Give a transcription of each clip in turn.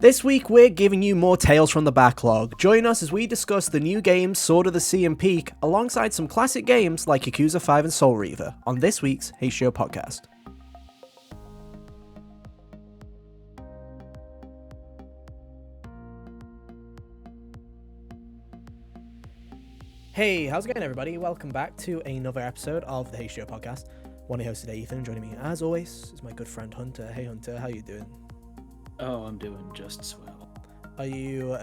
This week we're giving you more tales from the backlog. Join us as we discuss the new games Sword of the Sea and Peak, alongside some classic games like Yakuza 5 and Soul Reaver, on this week's HGO Podcast. Hey, how's it going, everybody? Welcome back to another episode of the HGO Podcast. One of your hosts today, Ethan. Joining me, as always, is my good friend Hunter. Hey, Hunter, how you doing? Oh, I'm doing just swell. Are you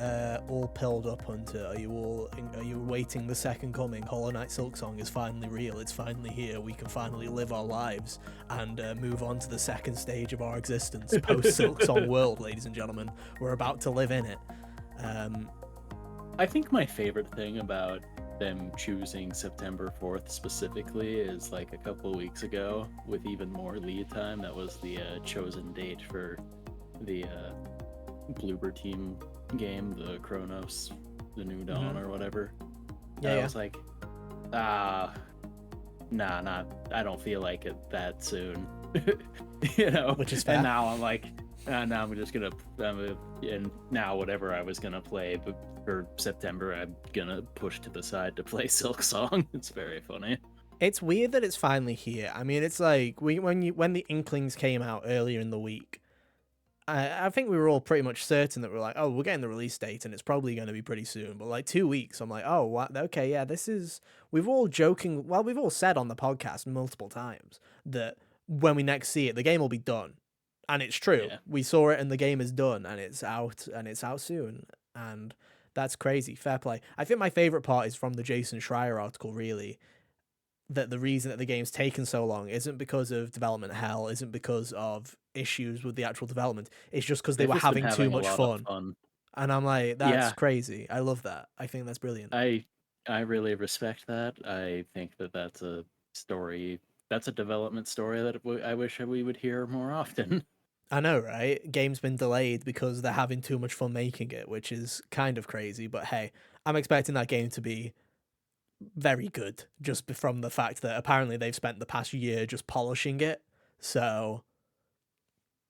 all pilled up, Hunter? Are you waiting the second coming? Hollow Knight Silksong is finally real. It's finally here. We can finally live our lives and move on to the second stage of our existence, post Silksong world, ladies and gentlemen. We're about to live in it. I think my favorite thing about them choosing September 4th specifically is like a couple of weeks ago, with even more lead time, that was the chosen date for the Bloober Team game, the Chronos, the New Dawn or whatever. I was like, nah, I don't feel like it that soon. Which is fair. And now I'm like, now I'm just gonna, and now whatever I was gonna play for September, I'm gonna push to the side to play Silksong. It's very funny. It's weird that it's finally here. I mean, it's like when the Inklings came out earlier in the week, I think we were all pretty much certain that we're like, oh, we're getting the release date and it's probably going to be pretty soon. But like 2 weeks, I'm like, oh, what? Okay, yeah, this is... We've all said on the podcast multiple times that when we next see it, the game will be done. And it's true. Yeah. We saw it and the game is done and it's out soon. And that's crazy. Fair play. I think my favorite part is from the Jason Schreier article, really, that the reason that the game's taken so long isn't because of development hell, isn't because of issues with the actual development. It's just because they were having too much fun. And I'm like, that's crazy. I love that. I think that's brilliant. I really respect that. I think that that's a story, that's a development story that I wish we would hear more often. I know, right? Game's been delayed because they're having too much fun making it, which is kind of crazy. But hey, I'm expecting that game to be very good, just from the fact that apparently they've spent the past year just polishing it. So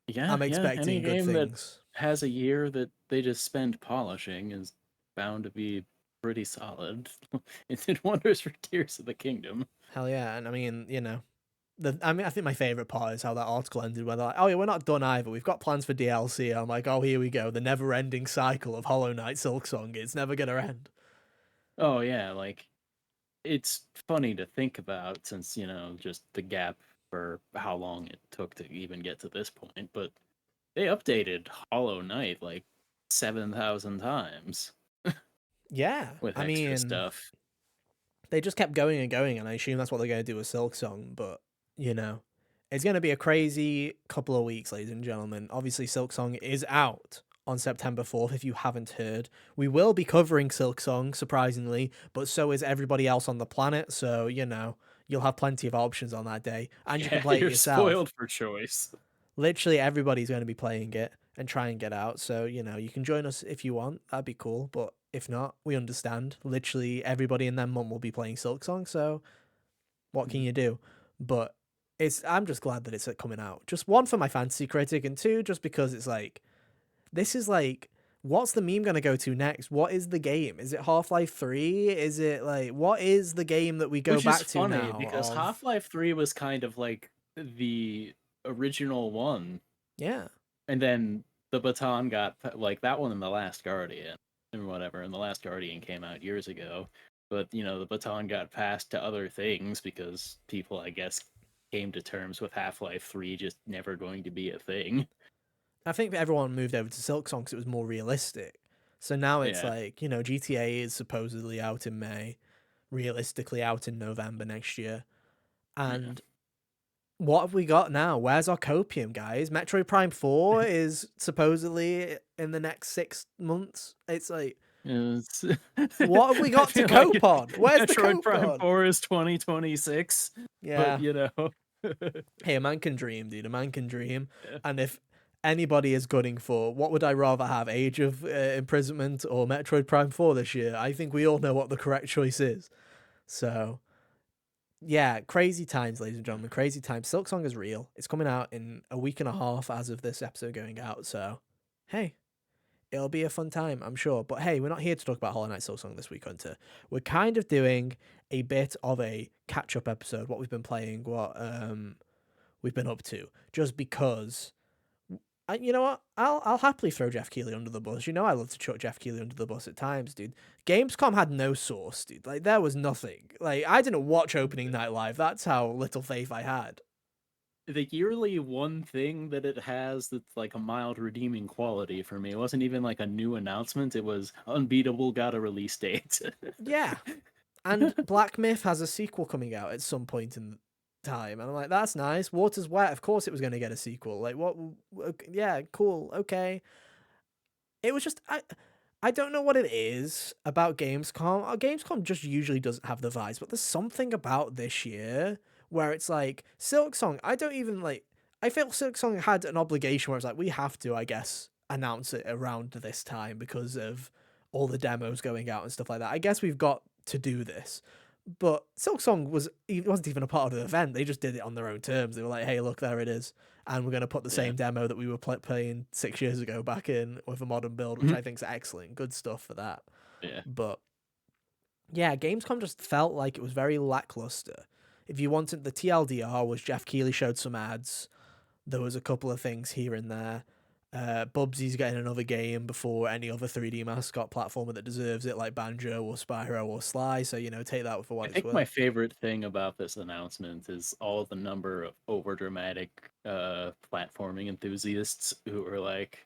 yeah, I'm expecting good things. That has a year that they just spend polishing is bound to be pretty solid. It did wonders for Tears of the Kingdom. Hell yeah. And I mean, I think my favorite part is how that article ended, where they're like, oh yeah, we're not done either. We've got plans for DLC. I'm like, oh, here we go. The never-ending cycle of Hollow Knight Silksong. It's never going to end. Oh yeah, like, it's funny to think about since, just the gap for how long it took to even get to this point, but they updated Hollow Knight like 7,000 times. Yeah. With extra stuff. They just kept going and going, and I assume that's what they're going to do with Silksong, but, it's going to be a crazy couple of weeks, ladies and gentlemen. Obviously, Silksong is out on September 4th, if you haven't heard. We will be covering Silksong, surprisingly, but so is everybody else on the planet, so, you'll have plenty of options on that day, and you can play it yourself. You're spoiled for choice. Literally everybody's going to be playing it and try and get out, so, you can join us if you want. That'd be cool, but if not, we understand. Literally everybody in that month will be playing Silksong, so what can you do? But I'm just glad that it's coming out. Just one, for my fantasy critic, and two, just because it's like, this is like, what's the meme going to go to next? What is the game? Is it Half-Life 3? Is it like, what is the game that we go back to now? Because Half-Life 3 was kind of like the original one. Yeah. And then the baton got, like, that one in The Last Guardian and whatever, and The Last Guardian came out years ago. But, the baton got passed to other things because people, I guess, came to terms with Half-Life 3 just never going to be a thing. I think everyone moved over to Silksong because it was more realistic. So now it's like, GTA is supposedly out in May, realistically out in November next year. And what have we got now? Where's our copium, guys? Metroid Prime 4 is supposedly in the next 6 months. It's like, what have we got to cope on? Where's the cope Prime on? 4 is 2026. Yeah. But, Hey, a man can dream, dude. A man can dream. Yeah. And if anybody is gunning for, what would I rather have, Age of Imprisonment or Metroid Prime 4 this year? I think we all know what the correct choice is. So, yeah, crazy times, ladies and gentlemen. Crazy times. Silksong is real. It's coming out in a week and a half as of this episode going out. So, hey, It'll be a fun time, I'm sure. But hey, we're not here to talk about Hollow Knight Silksong this week, Hunter. We're kind of doing a bit of a catch-up episode, what we've been playing, what we've been up to, just because. You know what? I'll happily throw Jeff Keighley under the bus. You know I love to chuck Jeff Keighley under the bus at times, dude. Gamescom had no source, dude. Like there was nothing. Like I didn't watch opening night live. That's how little faith I had. The yearly one thing that it has that's like a mild redeeming quality for me. It wasn't even like a new announcement. It was Unbeatable got a release date. Yeah, and Black Myth has a sequel coming out at some point in time, and I'm like, that's nice. Water's Wet, of course, it was going to get a sequel. Like what? Yeah, cool. Okay. It was just I don't know what it is about Gamescom. Gamescom just usually doesn't have the vibes, but there's something about this year where it's like Silksong. I don't even like. I feel Silksong had an obligation where it's like we have to, I guess, announce it around this time because of all the demos going out and stuff like that. I guess we've got to do this. But Silksong wasn't even a part of the event. They just did it on their own terms. They were like, "Hey, look, there it is." And we're going to put the same demo that we were playing 6 years ago back in with a modern build, which I think is excellent. Good stuff for that. Yeah. But yeah, Gamescom just felt like it was very lackluster. If you wanted, the TLDR was Jeff Keighley showed some ads. There was a couple of things here and there. Bubsy's getting another game before any other 3D mascot platformer that deserves it, like Banjo or Spyro or Sly. So, take that for what I it's think my worth. favorite thing about this announcement is all the number of overdramatic platforming enthusiasts who are like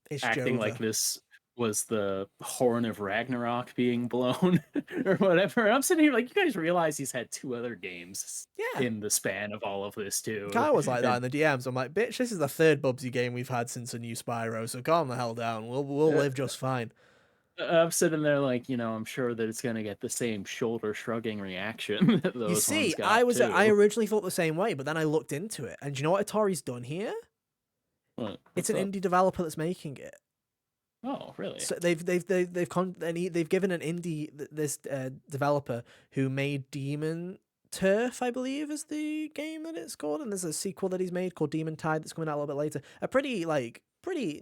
It's acting like Jova. this was the horn of Ragnarok being blown or whatever. I'm sitting here like, you guys realize he's had 2 other games Yeah. in the span of all of this too. Kai was like that And in the DMs. I'm like, bitch, this is the third Bubsy game we've had since a new Spyro, so calm the hell down. We'll live just fine. I'm sitting there like, I'm sure that it's gonna get the same shoulder shrugging reaction that You those see, ones got I too. originally thought the same way, but then I looked into it, and do you know what Atari's done here? It's What's an up? indie developer that's making it. Oh, really? So they've given an indie this developer who made Demon Turf, I believe, is the game that it's called, and there's a sequel that he's made called Demon Tide that's coming out a little bit later. A pretty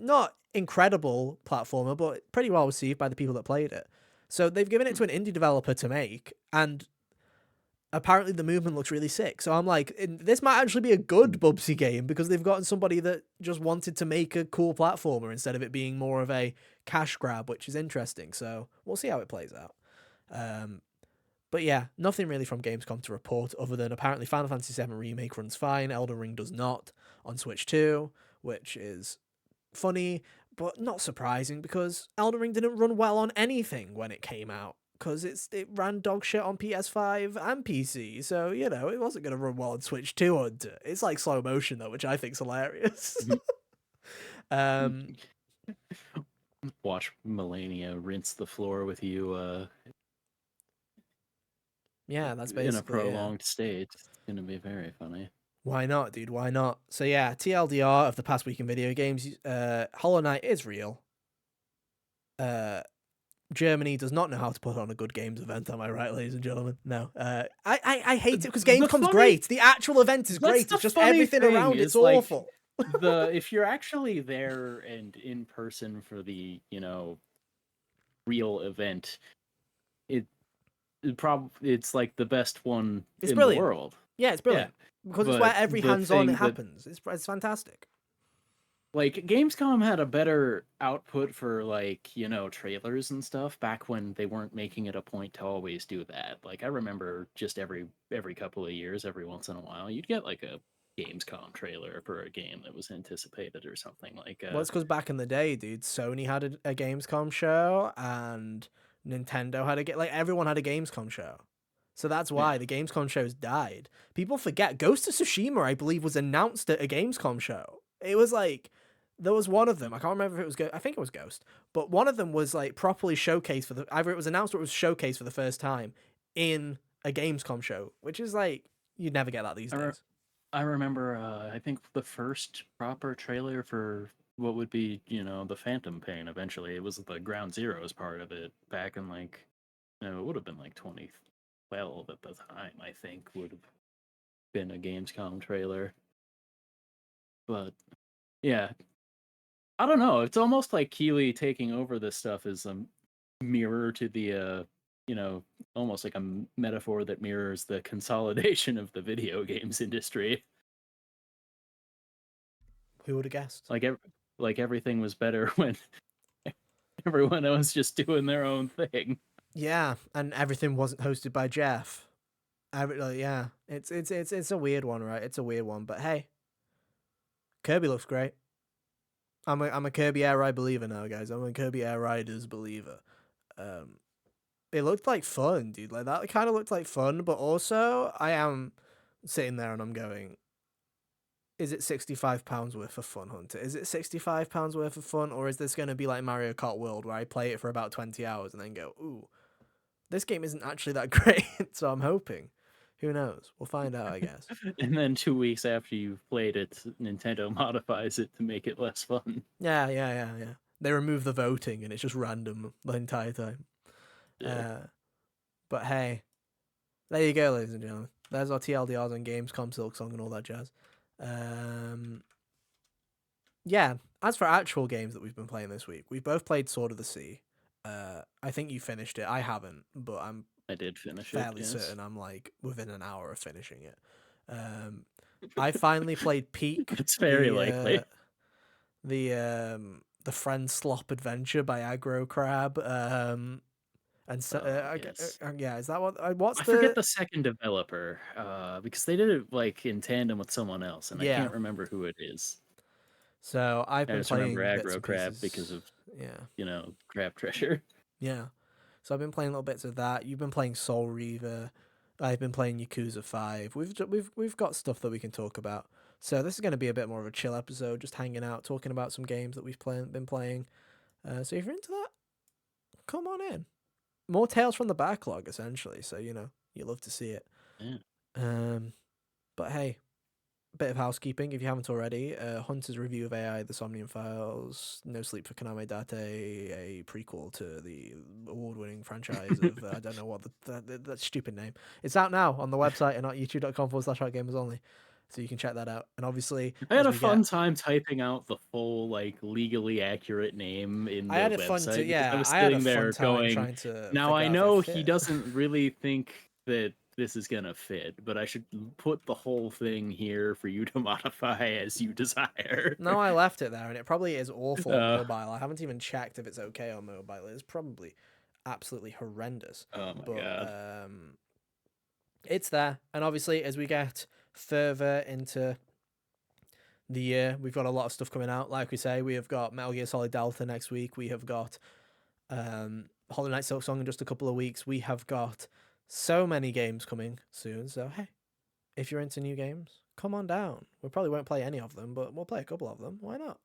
not incredible platformer, but pretty well received by the people that played it. So they've given it to an indie developer to make, and apparently the movement looks really sick. So I'm like, this might actually be a good Bubsy game because they've gotten somebody that just wanted to make a cool platformer instead of it being more of a cash grab, which is interesting. So we'll see how it plays out. But yeah, nothing really from Gamescom to report other than apparently Final Fantasy VII Remake runs fine, Elden Ring does not on Switch 2, which is funny, but not surprising because Elden Ring didn't run well on anything when it came out. Because it ran dog shit on PS5 and PC, so it wasn't gonna run well on Switch 2. It's like slow motion though, which I think's hilarious. Watch Melania rinse the floor with you Yeah, that's in a basically it. prolonged state. It's gonna be very funny. Why not, dude? Why not? So yeah, TLDR of the past week in video games. Hollow Knight is real. Germany does not know how to put on a good games event. Am I right, ladies and gentlemen? No. I hate it because Gamescom's great. The actual event is great. It's just everything around it's awful. If you're actually there and in person for the real event, it's like the best one in the world. Yeah, it's brilliant because it's where every hands-on it happens. It's fantastic. Like Gamescom had a better output for trailers and stuff back when they weren't making it a point to always do that. Like I remember just every couple of years, every once in a while, you'd get like a Gamescom trailer for a game that was anticipated or something like. Well, it's because back in the day, dude, Sony had a Gamescom show and Nintendo had everyone had a Gamescom show. So that's why the Gamescom shows died. People forget Ghost of Tsushima, I believe, was announced at a Gamescom show. It was like there was one of them. I can't remember if it was I think it was Ghost, but one of them was like properly showcased for either it was announced or it was showcased for the first time in a Gamescom show, which is like you'd never get that these days. I remember. I think the first proper trailer for what would be the Phantom Pain. Eventually, it was the Ground Zeroes part of it back in it would have been like 2012 at the time. I think would have been a Gamescom trailer. But yeah, I don't know. It's almost like Keeley taking over this stuff is a mirror to the, almost like a metaphor that mirrors the consolidation of the video games industry. Who would have guessed? Like everything was better when everyone was just doing their own thing. Yeah, and everything wasn't hosted by Jeff. Yeah, it's a weird one, right? It's a weird one, but hey, Kirby looks great. I'm a Kirby Air Ride believer now, guys. I'm a Kirby Air Riders believer. It looked like fun, dude. Like that kind of looked like fun, but also I am sitting there and I'm going, is it £65 worth of fun, Hunter? Is it £65 worth of fun, or is this going to be like Mario Kart World, where I play it for about 20 hours and then go, ooh, this game isn't actually that great, so I'm hoping. Who knows? We'll find out, I guess. And then 2 weeks after you've played it, Nintendo modifies it to make it less fun. Yeah. They remove the voting and it's just random the entire time. Yeah. But hey, there you go, ladies and gentlemen. There's our TLDRs on Gamescom, Silksong, and all that jazz. Yeah, as for actual games that we've been playing this week, we've both played Sword of the Sea. I think you finished it. I haven't, but I did finish fairly it, yes. certain I'm like within an hour of finishing it. I finally played Peak. It's very likely. The Friend Slop Adventure by Aggro Crab. And so, yes. yeah, is that what's I forget the second developer, because they did it like in tandem with someone else, and I can't remember who it is. So I've I been just playing remember bits Aggro and Crab pieces. because of Yeah. Crab Treasure. Yeah. So I've been playing little bits of that. You've been playing Soul Reaver. I've been playing Yakuza 5. We've got stuff that we can talk about. So this is going to be a bit more of a chill episode, just hanging out, talking about some games that we've been playing. So if you're into that, come on in. More tales from the backlog, essentially. So you love to see it. Yeah. But hey, bit of housekeeping if you haven't already. Hunter's review of AI, The Somnium Files, No Sleep for Kaname Date, a prequel to the award-winning franchise of I don't know what that stupid name. It's out now on the website and at youtube.com/gamers so you can check that out. And obviously, I had a fun time typing out the full like legally accurate name in the website because I was sitting there going, trying to. now I know he doesn't really think that this is gonna fit, but I should put the whole thing here for you to modify as you desire. No, I left it there, and it probably is awful on mobile. I haven't even checked if it's okay on mobile. It's probably absolutely horrendous. Oh my god. It's there, and obviously as we get further into the year, we've got a lot of stuff coming out. Like we say, we have got Metal Gear Solid Delta next week. We have got Hollow Knight Silksong in just a couple of weeks. We have got so many games coming soon. So hey, if you're into new games, come on down. We probably won't play any of them, but we'll play a couple of them. Why not?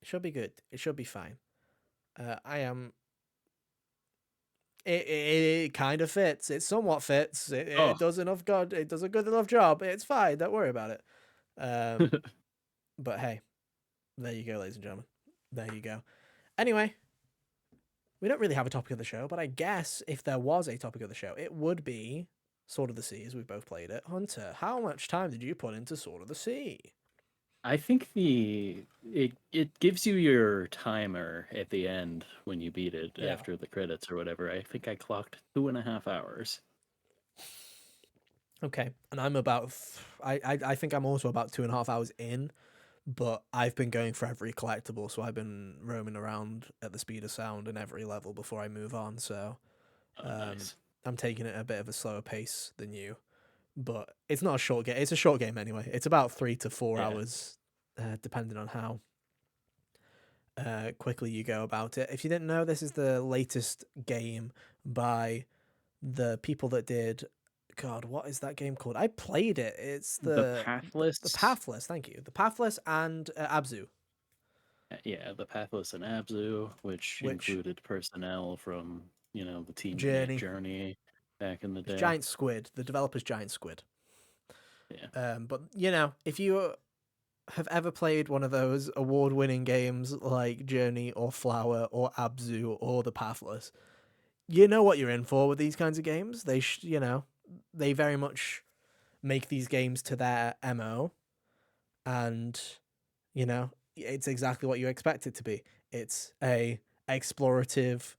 It should be good. It should be fine. It kind of fits. It somewhat fits. It does enough good. It does a good enough job. It's fine. Don't worry about it. But hey, there you go, ladies and gentlemen. There you go. Anyway, we don't really have a topic of the show, but I guess if there was a topic of the show, it would be Sword of the Sea, as we both played it. Hunter, how much time did you put into Sword of the Sea? I think it gives you your timer at the end when you beat it after the credits or whatever. I think I clocked 2.5 hours. Okay, and I'm about I think I'm also about 2.5 hours in, but I've been going for every collectible, so I've been roaming around at the speed of sound in every level before I move on. So nice. I'm taking it a bit of a slower pace than you. But it's not a short game. It's a short game anyway. It's about 3 to 4 hours, depending on how quickly you go about it. If you didn't know, this is the latest game by the people that did. God, what is that game called? I played it. It's the Pathless. The Pathless. Thank you. The Pathless and Abzu. Yeah, the Pathless and Abzu, which included personnel from the team Journey back in the day. Giant Squid, the developer's Giant Squid. Yeah. But if you have ever played one of those award-winning games like Journey or Flower or Abzu or The Pathless, you know what you're in for with these kinds of games. They they very much make these games to their MO, and You know, it's exactly what you expect it to be. It's a explorative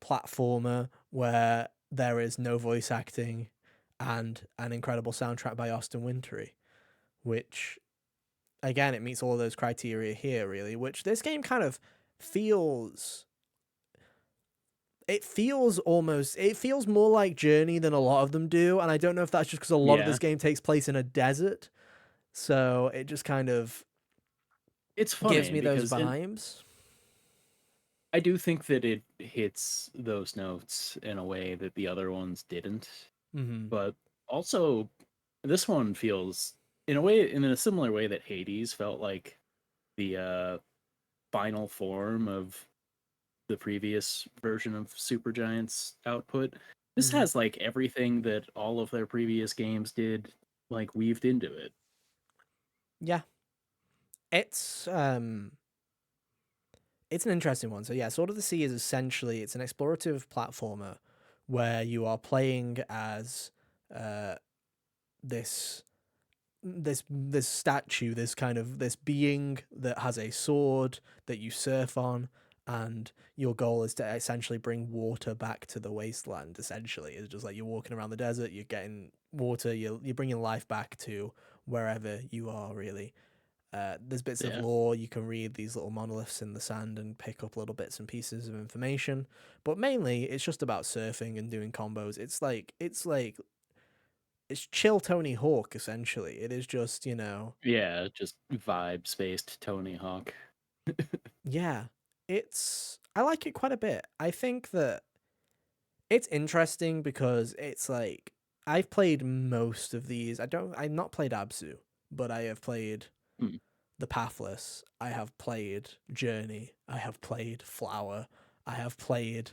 platformer where there is no voice acting and an incredible soundtrack by Austin Wintory, which again, it meets all of those criteria here, really, which this game kind of feels. It feels more like Journey than a lot of them do, and I don't know if that's just because a lot of Yeah, this game takes place in a desert, so it just kind of it's gives funny me those because vibes. I do think that it hits those notes in a way that the other ones didn't. Hmm. But also, this one feels in a way, in a similar way that Hades felt like the final form of the previous version of Supergiant's output. This Hmm. has like everything that all of their previous games did, like weaved into it. Yeah, it's it's an interesting one. So yeah, Sword of the Sea is essentially it's an explorative platformer where you are playing as uh this this statue, this kind of this being that has a sword that you surf on, and your goal is to essentially bring water back to the wasteland. Essentially, it's just like you're walking around the desert, you're getting water, you're bringing life back to wherever you are. Really, there's bits of Yeah. lore you can read, these little monoliths in the sand and pick up little bits and pieces of information, but mainly it's just about surfing and doing combos. It's chill Tony Hawk, essentially. It is just, Yeah, just vibe spaced Tony Hawk. yeah, I like it quite a bit. I think that it's interesting because it's like, I've played most of these. I've not played Abzu, but I have played Hmm. The Pathless. I have played Journey. I have played Flower. I have played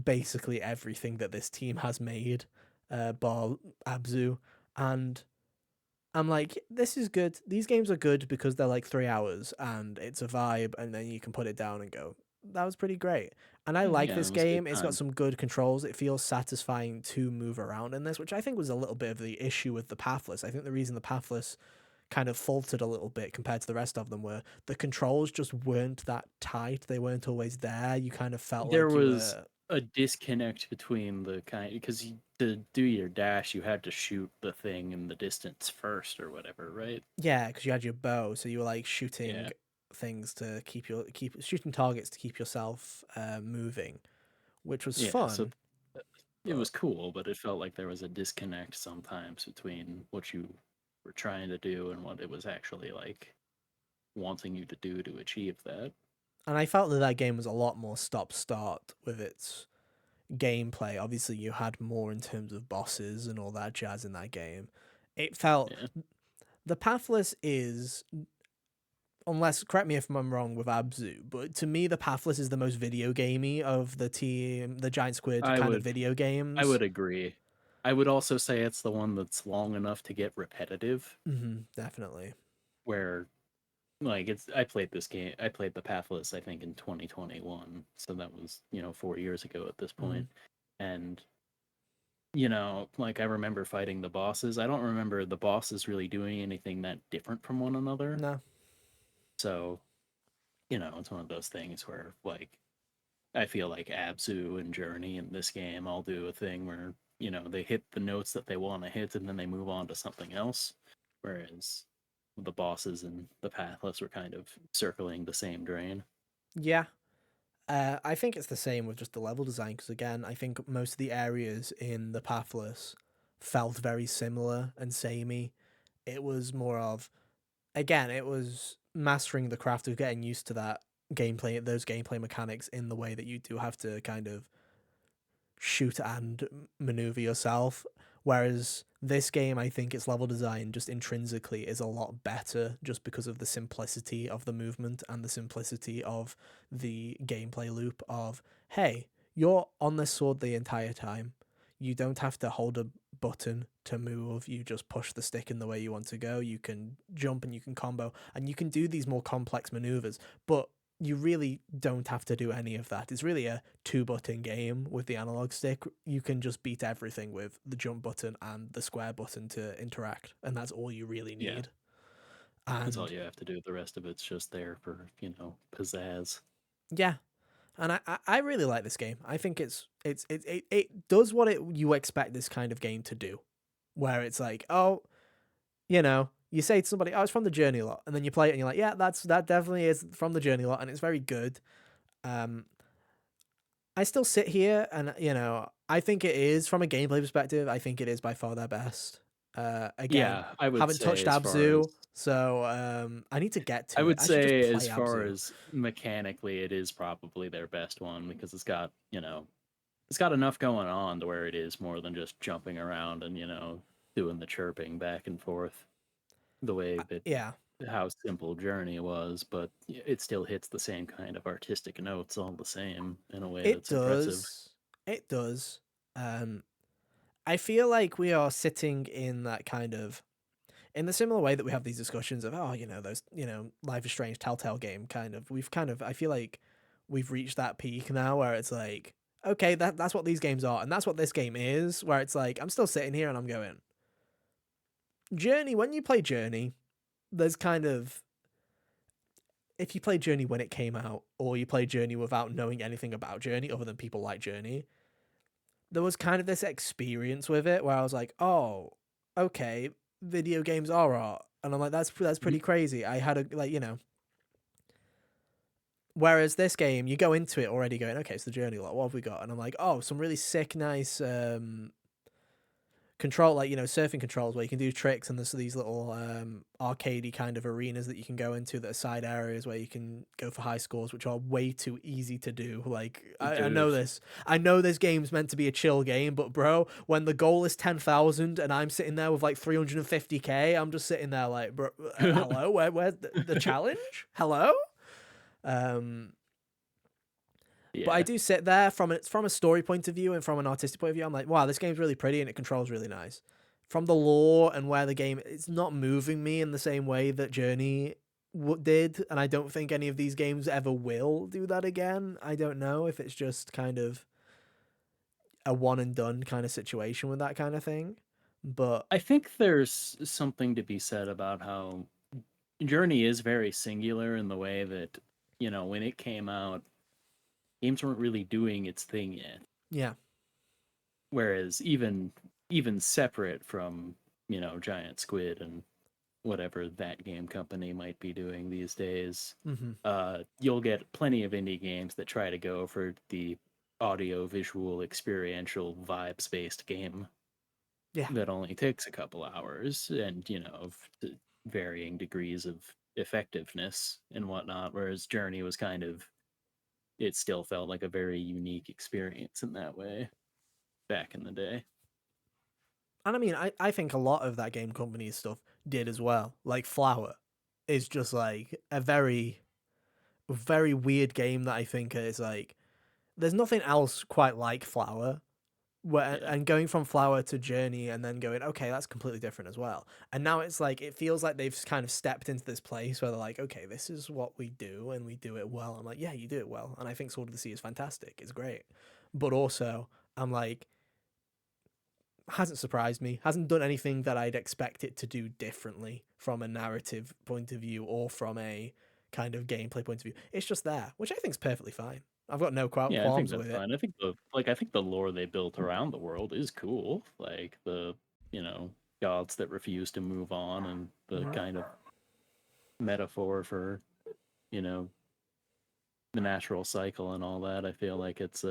basically everything that this team has made, bar Abzu. And I'm like, this is good. These games are good because they're like 3 hours and it's a vibe, and then you can put it down and go, that was pretty great. And I like Yeah, this it was a good game. It's got time. some good controls. It feels satisfying to move around in this, which I think was a little bit of the issue with the Pathless. I think the reason the Pathless kind of faltered a little bit compared to the rest of them were the controls just weren't that tight. They weren't always there. You kind of felt There like you was were. a disconnect between the kind because to do your dash, you had to shoot the thing in the distance first or whatever, right? Yeah, because you had your bow, so you were like shooting Yeah, things to keep shooting targets to keep yourself moving, which was yeah. So fun. it But was cool, but it felt like there was a disconnect sometimes between what you were trying to do and what it was actually like wanting you to do to achieve that. and I felt that game was a lot more stop start with its gameplay. Obviously, you had more in terms of bosses and all that jazz in that game. It felt Yeah, the Pathless is, unless correct me if I'm wrong with Abzu, but to me the Pathless is the most video gamey of the Giant Squid I kind of would video I games. would agree. I would also say it's the one that's long enough to get repetitive, Definitely. where like it's I played this game. I played the Pathless I think in 2021, so that was, 4 years ago at this Mm, point. And like I remember fighting the bosses. I don't remember the bosses really doing anything that different from one another. no. So, it's one of those things where like I feel like Abzu and Journey in this game all do a thing where, they hit the notes that they want to hit and then they move on to something else. Whereas the bosses and the Pathless were kind of circling the same drain. Yeah. I think it's the same with just the level design because again, I think most of the areas in the Pathless felt very similar and samey. It was more of, again, it was mastering the craft of getting used to those gameplay mechanics in the way that you do have to kind of shoot and maneuver yourself. Whereas this game, I think its level design just intrinsically is a lot better just because of the simplicity of the movement and the simplicity of the gameplay loop of, hey, you're on this sword the entire time. You don't have to hold a button to move. You just push the stick in the way you want to go. You can jump and you can combo and you can do these more complex maneuvers. But you really don't have to do any of that. It's really a two-button game with the analog stick. You can just beat everything with the jump button and the square button to interact, and that's all you really Yeah. need. That's all And you have to do. The rest of it's just there for, pizzazz. yeah, and I really like this game. I think it does what you expect this kind of game to do, where it's like, oh, you say to somebody, oh, it's from the Journey lot, and then you play it and you're like, yeah, that definitely is from the Journey lot, and it's very good. Um, I still sit here and I think it is from a gameplay perspective. I think it is by far their best. Again, Yeah, I would haven't touched say as far as Abzu, so I need to get I to it. would I should just say play as far Abzu. as mechanically, it is probably their best one because it's got enough going on to where it is more than just jumping around and, doing the chirping back and forth the way that Yeah, how simple Journey was, but it still hits the same kind of artistic notes all the same in a way it that's impressive. does. It does. Um, I feel like we are sitting in that kind of in the similar way that we have these discussions of those Life is Strange Telltale game kind of I feel like we've reached that peak now where it's like, okay, that's what these games are and that's what this game is, where it's like I'm still sitting here and I'm going, Journey, when you play Journey, there's kind of, if you play Journey when it came out or you play Journey without knowing anything about Journey other than people like Journey, there was kind of this experience with it where I was like, oh, okay, video games are art, and I'm like, that's Mhm. pretty crazy. I had a whereas this game, you go into it already going, okay, it's the Journey lot. What have we got? And I'm like, oh, some really sick, nice control, like surfing controls where you can do tricks, and there's these little arcadey kind of arenas that you can go into that are side areas where you can go for high scores, which are way too easy to do. Like I know Dude. this, game's meant to be a chill game, but bro, when the goal is 10,000 and I'm sitting there with like 350k, I'm just sitting there like, bro, hello, where's the challenge? Hello. Um, but I Yeah. do sit there from a story point of view and from an artistic point of view. I'm like, wow, this game's really pretty and it controls really nice. From the lore and where the game, it's not moving me in the same way that Journey did, and I don't think any of these games ever will do that again. I don't know if it's just kind of a one and done kind of situation with that kind of thing, but I think there's something to be said about how Journey is very singular in the way that, when it came out, games weren't really doing its thing yet. yeah, Whereas even separate from, Giant Squid and whatever that game company might be doing these days, mm-hmm. you'll get plenty of indie games that try to go for the audio visual experiential vibes based game Yeah. that only takes a couple hours and of varying degrees of effectiveness and whatnot, whereas Journey was kind of, it still felt like a very unique experience in that way back in the day. And I mean, I think a lot of that game company's stuff did as well. Like Flower is just like a very, very weird game that I think is like, there's nothing else quite like Flower. Where Yeah. and going from Flower to Journey and then going, okay, that's completely different as well. And now it's like it feels like they've kind of stepped into this place where they're like, okay, this is what we do and we do it well. I'm like, yeah, you do it well. And I think Sword of the Sea is fantastic. It's great. But also, I'm like, hasn't surprised me, hasn't done anything that I'd expect it to do differently from a narrative point of view or from a kind of gameplay point of view. It's just there, which I think is perfectly fine. I've got no Yeah, I think qualms that's with it. fine. I think the lore they built around the world is cool. Like the, gods that refuse to move on and the Mhm. kind of metaphor for, you know, the natural cycle and all that. I feel like it's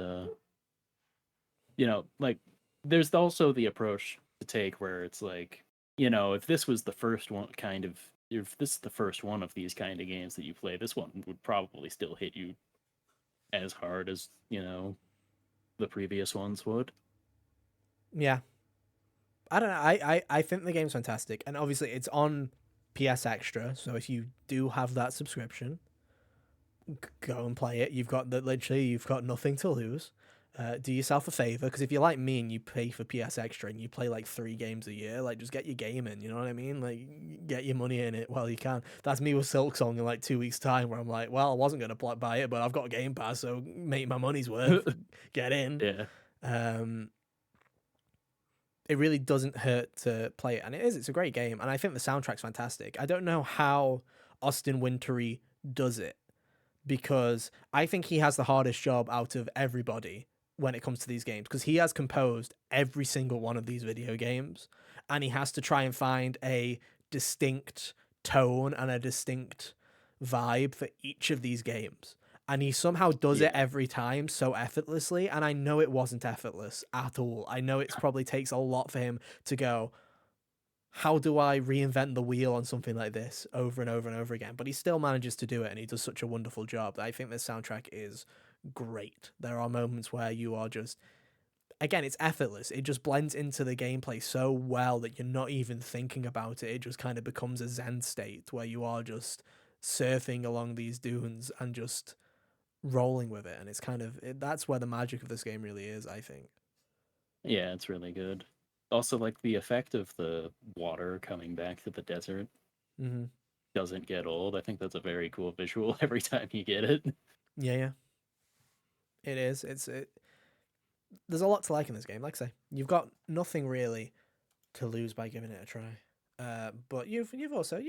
like there's also the approach to take where it's like, if this was the first one if this is the first one of these kind of games that you play, this one would probably still hit you as hard as, the previous ones would. Yeah, I don't know. I think the game's fantastic, and obviously it's on PS Extra. So if you do have that subscription, go and play it. You've got nothing to lose. Do yourself a favor, because if you're like me and you pay for PS Extra and you play like 3 games a year, like just get your game in. You know what I mean? Like get your money in it while you can. That's me with Silksong in like 2 weeks' time, where I'm like, well, I wasn't gonna buy it, but I've got a Game Pass, so make my money's worth. Get in. Yeah. Um, it really doesn't hurt to play it. And it's a great game. And I think the soundtrack's fantastic. I don't know how Austin Wintory does it, because I think he has the hardest job out of everybody when it comes to these games, because he has composed every single one of these video games, and he has to try and find a distinct tone and a distinct vibe for each of these games. And he somehow does it every time so effortlessly, and I know it wasn't effortless at all. I know it probably takes a lot for him to go, how do I reinvent the wheel on something like this over and over and over again? But he still manages to do it, and he does such a wonderful job. I think this soundtrack is great. There are moments where you are just, again, it's effortless. It just blends into the gameplay so well that you're not even thinking about it. It just kind of becomes a zen state where you are just surfing along these dunes and just rolling with it. And it's kind of, that's where the magic of this game really is, I think. Yeah, it's really good. Also, like, the effect of the water coming back to the desert doesn't get old. I think that's a very cool visual every time you get it. Yeah. It is. There's a lot to like in this game. Like I say, you've got nothing really to lose by giving it a try. But you've also,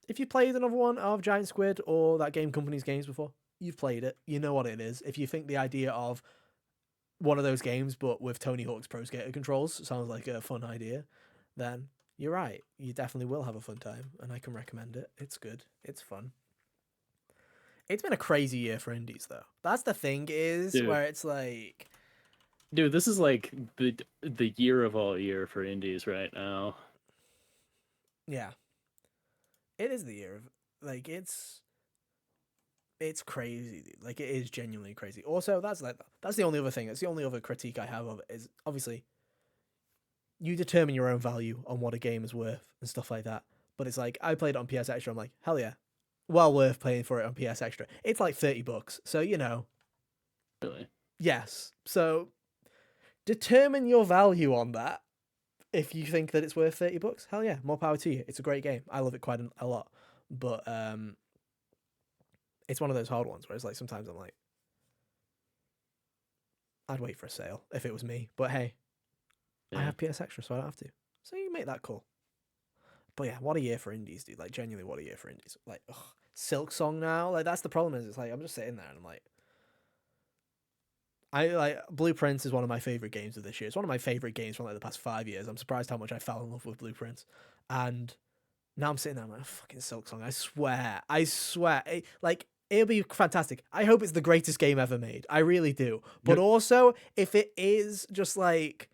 if you played another one of Giant Squid or that game company's games before, you've played it. You know what it is. If you think the idea of one of those games but with Tony Hawk's Pro Skater controls sounds like a fun idea, then you're right. You definitely will have a fun time, and I can recommend it. It's good. It's fun. It's been a crazy year for indies, though. That's the thing where it's like... Dude, this is like the year of all year for indies right now. Yeah. It is the year of... Like, it's crazy, dude. Like, it is genuinely crazy. Also, that's the only other thing. That's the only other critique I have of it is, obviously, you determine your own value on what a game is worth and stuff like that. But it's like, I played it on PS Extra. I'm like, hell yeah. Well worth paying for it on PS Extra. It's like $30. So, you know. Really? Yes. So, determine your value on that. If you think that it's worth $30, hell yeah. More power to you. It's a great game. I love it quite a lot. But, it's one of those hard ones where it's like sometimes I'm like, I'd wait for a sale if it was me. But hey, I have PS Extra, so I don't have to. So you make that call. But yeah, what a year for indies, dude. Like, genuinely, what a year for indies. Like, Silksong now. Like, that's the problem is it's like, I'm just sitting there and I'm like, Blueprints is one of my favorite games of this year. It's one of my favorite games from like the past 5 years. I'm surprised how much I fell in love with Blueprints. And now I'm sitting there, I'm like, fucking Silksong. I swear. It'll be fantastic. I hope it's the greatest game ever made. I really do. But also, if it is just like,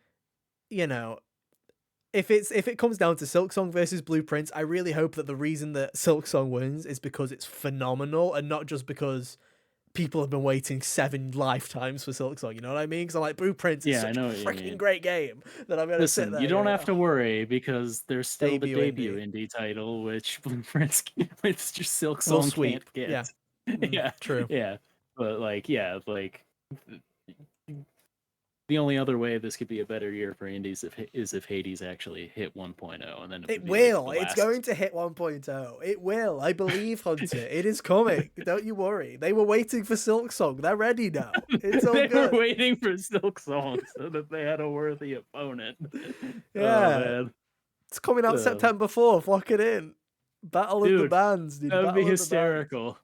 you know, if it comes down to Silksong versus Blueprints, I really hope that the reason that Silksong wins is because it's phenomenal and not just because people have been waiting 7 lifetimes for Silksong. You know what I mean? Because I'm like, Blueprints is such a freaking great game that I'm going to sit there. You don't have to worry because there's still the debut indie title, which Blueprints with just Silksong can't get. Yeah. Yeah, true. Yeah, but the only other way this could be a better year for indies is if Hades actually hit 1.0, and then it will. It's going to hit 1.0. It will. I believe, Hunter. It is coming. Don't you worry. They were waiting for Silksong. They're ready now. It's all they good. were waiting for Silksong so that they had a worthy opponent. Yeah, oh, man. It's coming out September 4th. Lock it in. Battle of the Bands, dude. That would be hysterical.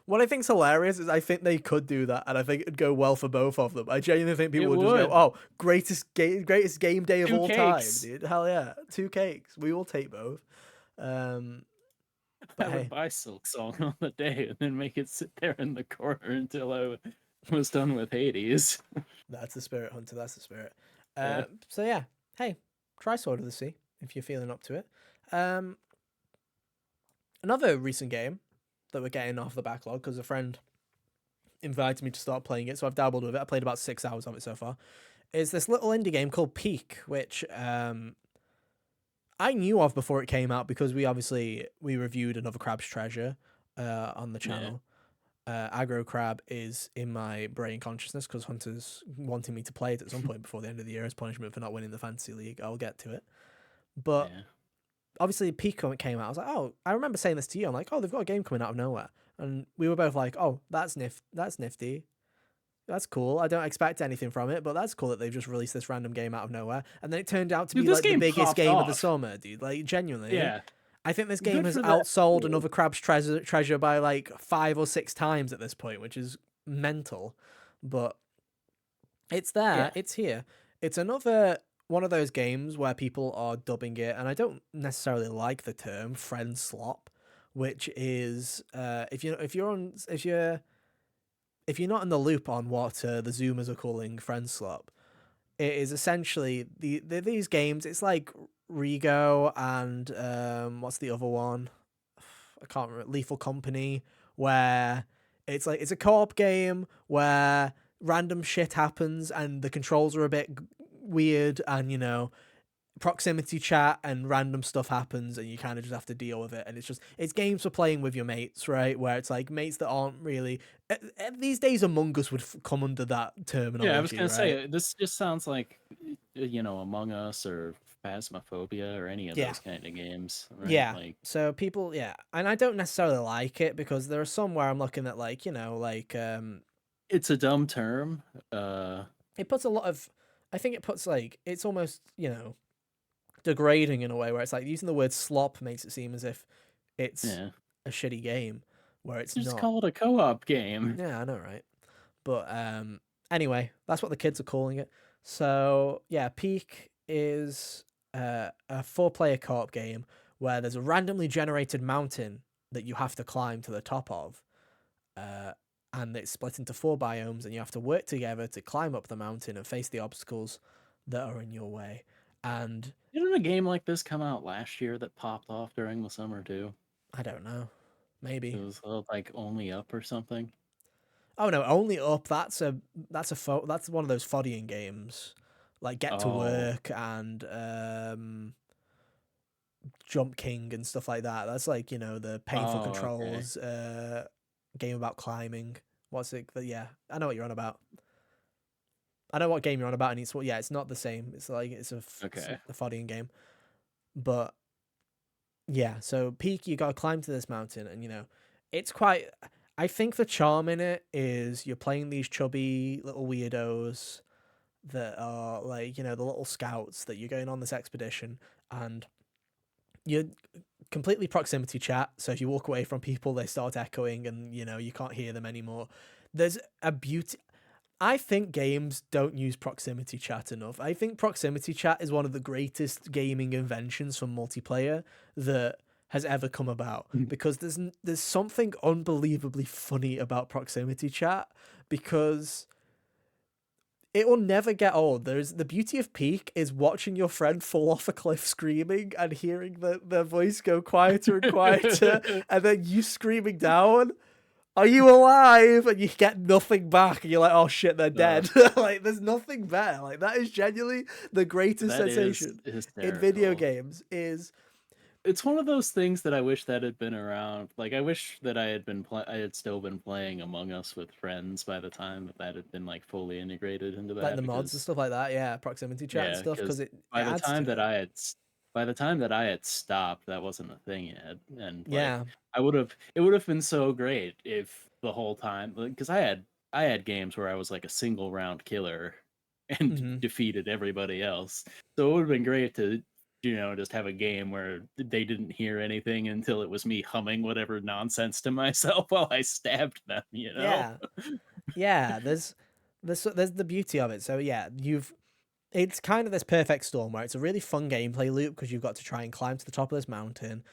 What I think's hilarious is I think they could do that, and I think it'd go well for both of them. I genuinely think people would just go, "Oh, greatest game day of all time, dude! Hell yeah, 2 cakes. We will take both." I would buy Silksong on the day and then make it sit there in the corner until I was done with Hades. That's the spirit, Hunter. That's the spirit. So yeah, hey, try Sword of the Sea if you're feeling up to it. Another recent game that we're getting off the backlog because a friend invited me to start playing it, so I've dabbled with it. I played about 6 hours of it so far. Is this little indie game called Peak, which I knew of before it came out because we reviewed Another Crab's Treasure on the channel. Aggro Crab is in my brain consciousness because Hunter's wanting me to play it at some point before the end of the year as punishment for not winning the Fantasy League. I'll get to it. But obviously Peak came out. I was like, oh, I remember saying this to you. I'm like, oh, they've got a game coming out of nowhere. And we were both like, oh, that's nifty. That's cool. I don't expect anything from it, but that's cool that they've just released this random game out of nowhere. And then it turned out to Dude, be this like the game biggest popped game of the off. summer, dude. Like, genuinely. Yeah, I think this game good has for that. outsold Another Crab's Treasure by like 5 or 6 times at this point, which is mental. But it's there, Yeah, it's here. It's another one of those games where people are dubbing it, and I don't necessarily like the term friend slop, which is if you're not in the loop on what the Zoomers are calling friend slop, it is essentially these games. It's like Rigo and what's the other one? I can't remember. Lethal Company, where it's a co-op game where random shit happens and the controls are a bit weird, and proximity chat and random stuff happens and you kind of just have to deal with it, and it's games for playing with your mates, right? Where it's like mates that aren't really these days Among Us would come under that yeah. I was terminology, gonna right? say this just sounds like Among Us or Phasmophobia or any of Yeah. those kind of games, right? Yeah. Like So people, yeah, and I don't necessarily like it because there are some where I'm looking at it's a dumb term. it puts a lot of, I think it puts like it's almost degrading in a way where it's like using the word slop makes it seem as if it's Yeah, a shitty game where it's just not. call it a co-op game. Yeah, I know, right? But anyway, that's what the kids are calling it. So yeah, Peak is a 4-player co-op game where there's a randomly generated mountain that you have to climb to the top of, uh, and it's split into 4 biomes, and you have to work together to climb up the mountain and face the obstacles that are in your way. And Didn't a game like this come out last year that popped off during the summer too? I don't know, It maybe. was like Only Up or something. Oh no, Only Up. That's one of those foddying games, like Get to Oh, Work and Jump King and stuff like that. That's like the painful oh, okay. controls game about climbing. What's it? Yeah, I know what you're on about. I know what game you're on about, and it's not the same. It's like it's Okay. a foddying game, but yeah. So Peak, you got to climb to this mountain, and it's quite. I think the charm in it is you're playing these chubby little weirdos that are like the little scouts that you're going on this expedition, and you're completely proximity chat. So if you walk away from people, they start echoing, and you can't hear them anymore. There's a beauty. I think games don't use proximity chat enough. I think proximity chat is one of the greatest gaming inventions for multiplayer that has ever come about, because there's something unbelievably funny about proximity chat, because it will never get old. There's the beauty of Peak is watching your friend fall off a cliff screaming and hearing their voice go quieter and quieter, and then you screaming down, "Are you alive?" And you get nothing back, and you're like, "Oh shit, they're uh, dead." Like, there's nothing better. Like, that is genuinely the greatest that is sensation in video hysterical. games. Is It's one of those things that I wish that had been around. Like I wish that I had still been playing Among Us with friends by the time that had been like fully integrated into like that the mods and because stuff like that. Yeah, proximity chat and yeah, stuff, because because it by the adds time to that it. by the time that I had stopped, that wasn't a thing yet, and like Yeah. it would have been so great if the whole time, because I had games where I was like a single round killer and Hmm. defeated everybody else, so it would have been great to just have a game where they didn't hear anything until it was me humming whatever nonsense to myself while I stabbed them. Yeah. Yeah. There's the beauty of it. So yeah, it's kind of this perfect storm where it's a really fun gameplay loop because you've got to try and climb to the top of this mountain.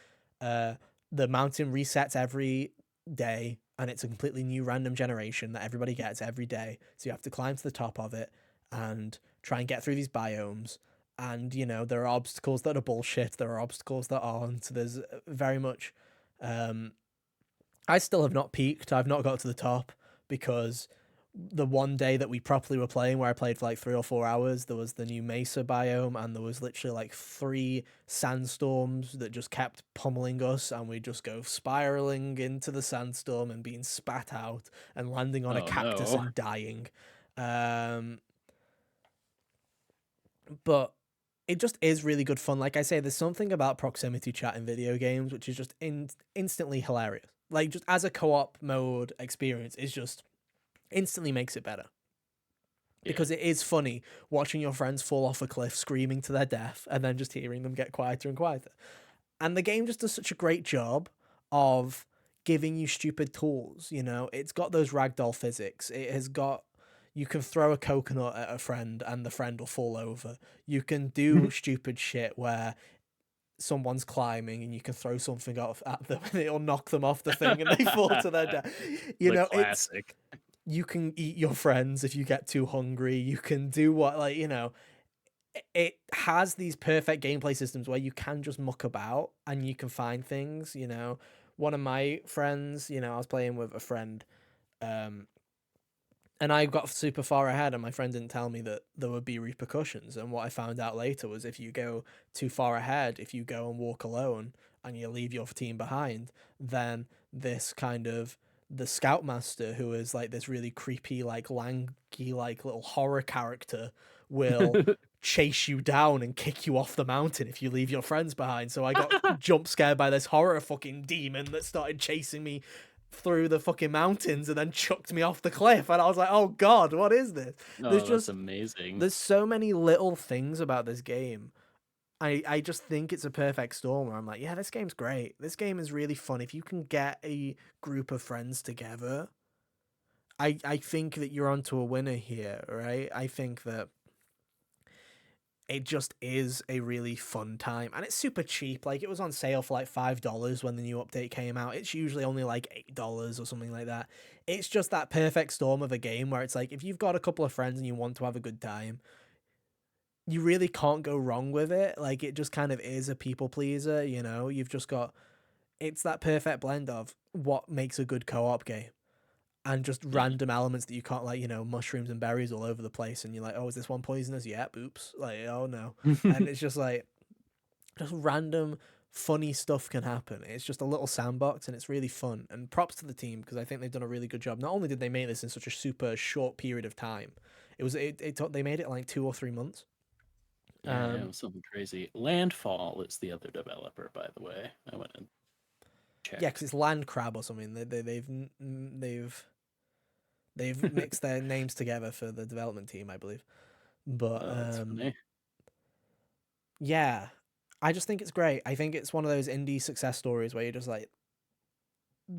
Uh, the mountain resets every day, and it's a completely new random generation that everybody gets every day. So you have to climb to the top of it and try and get through these biomes. And there are obstacles that are bullshit. There are obstacles that aren't. There's very much. Um, I still have not peaked. I've not got to the top because the one day that we properly were playing, where I played for like 3 or 4 hours, there was the new Mesa biome, and there was literally like 3 sandstorms that just kept pummeling us, and we just go spiraling into the sandstorm and being spat out and landing on a Oh cactus no. and dying. Um, but it just is really good fun. Like I say, there's something about proximity chat in video games which is just instantly hilarious. Like, just as a co-op mode experience, is just instantly makes it better. Yeah. because it is funny watching your friends fall off a cliff screaming to their death and then just hearing them get quieter and quieter. And the game just does such a great job of giving you stupid tools, you know? It's got those ragdoll physics. It has got, you can throw a coconut at a friend and the friend will fall over. You can do stupid shit where someone's climbing and you can throw something off at them and it'll knock them off the thing and they fall to their death. You The know, it's, classic. you can eat your friends if you get too hungry. You can do what, like, you know, it has these perfect gameplay systems where you can just muck about and you can find things, you know. One of my friends, you know, I was playing with a friend, um, and I got super far ahead, and my friend didn't tell me that there would be repercussions. And what I found out later was if you go too far ahead, if you go and walk alone and you leave your team behind, then this kind of the scoutmaster, who is like this really creepy, like lanky, like little horror character, will chase you down and kick you off the mountain if you leave your friends behind. So I got jump scared by this horror fucking demon that started chasing me through the fucking mountains and then chucked me off the cliff, and I was like, oh god, what is this? There's Oh, that's just, amazing. there's so many little things about this game. I just think it's a perfect storm where I'm like, yeah, this game's great. This game is really fun. If you can get a group of friends together, I think that you're onto a winner here, right? I think that it just is a really fun time, and it's super cheap. Like, it was on sale for like $5 when the new update came out. It's usually only like $8 or something like that. It's just that perfect storm of a game where it's like, if you've got a couple of friends and you want to have a good time, you really can't go wrong with it. Like, it just kind of is a people pleaser, you know. You've just got, it's that perfect blend of what makes a good co-op game and just Yeah. random elements that you can't, like, you know, mushrooms and berries all over the place, and you're like, oh, is this one poisonous? Yep, oops. Like, oh no. And it's just like, just random funny stuff can happen. It's just a little sandbox and it's really fun. And props to the team, because I think they've done a really good job. Not only did they make this in such a super short period of time, they made it in like 2 or 3 months. Yeah, it was something crazy. Landfall is the other developer, by the way. I went and Yeah, checked. because it's Land Crab or something. They've mixed their names together for the development team, I believe. But Oh, that's funny. yeah, I just think it's great. I think it's one of those indie success stories where you're just like,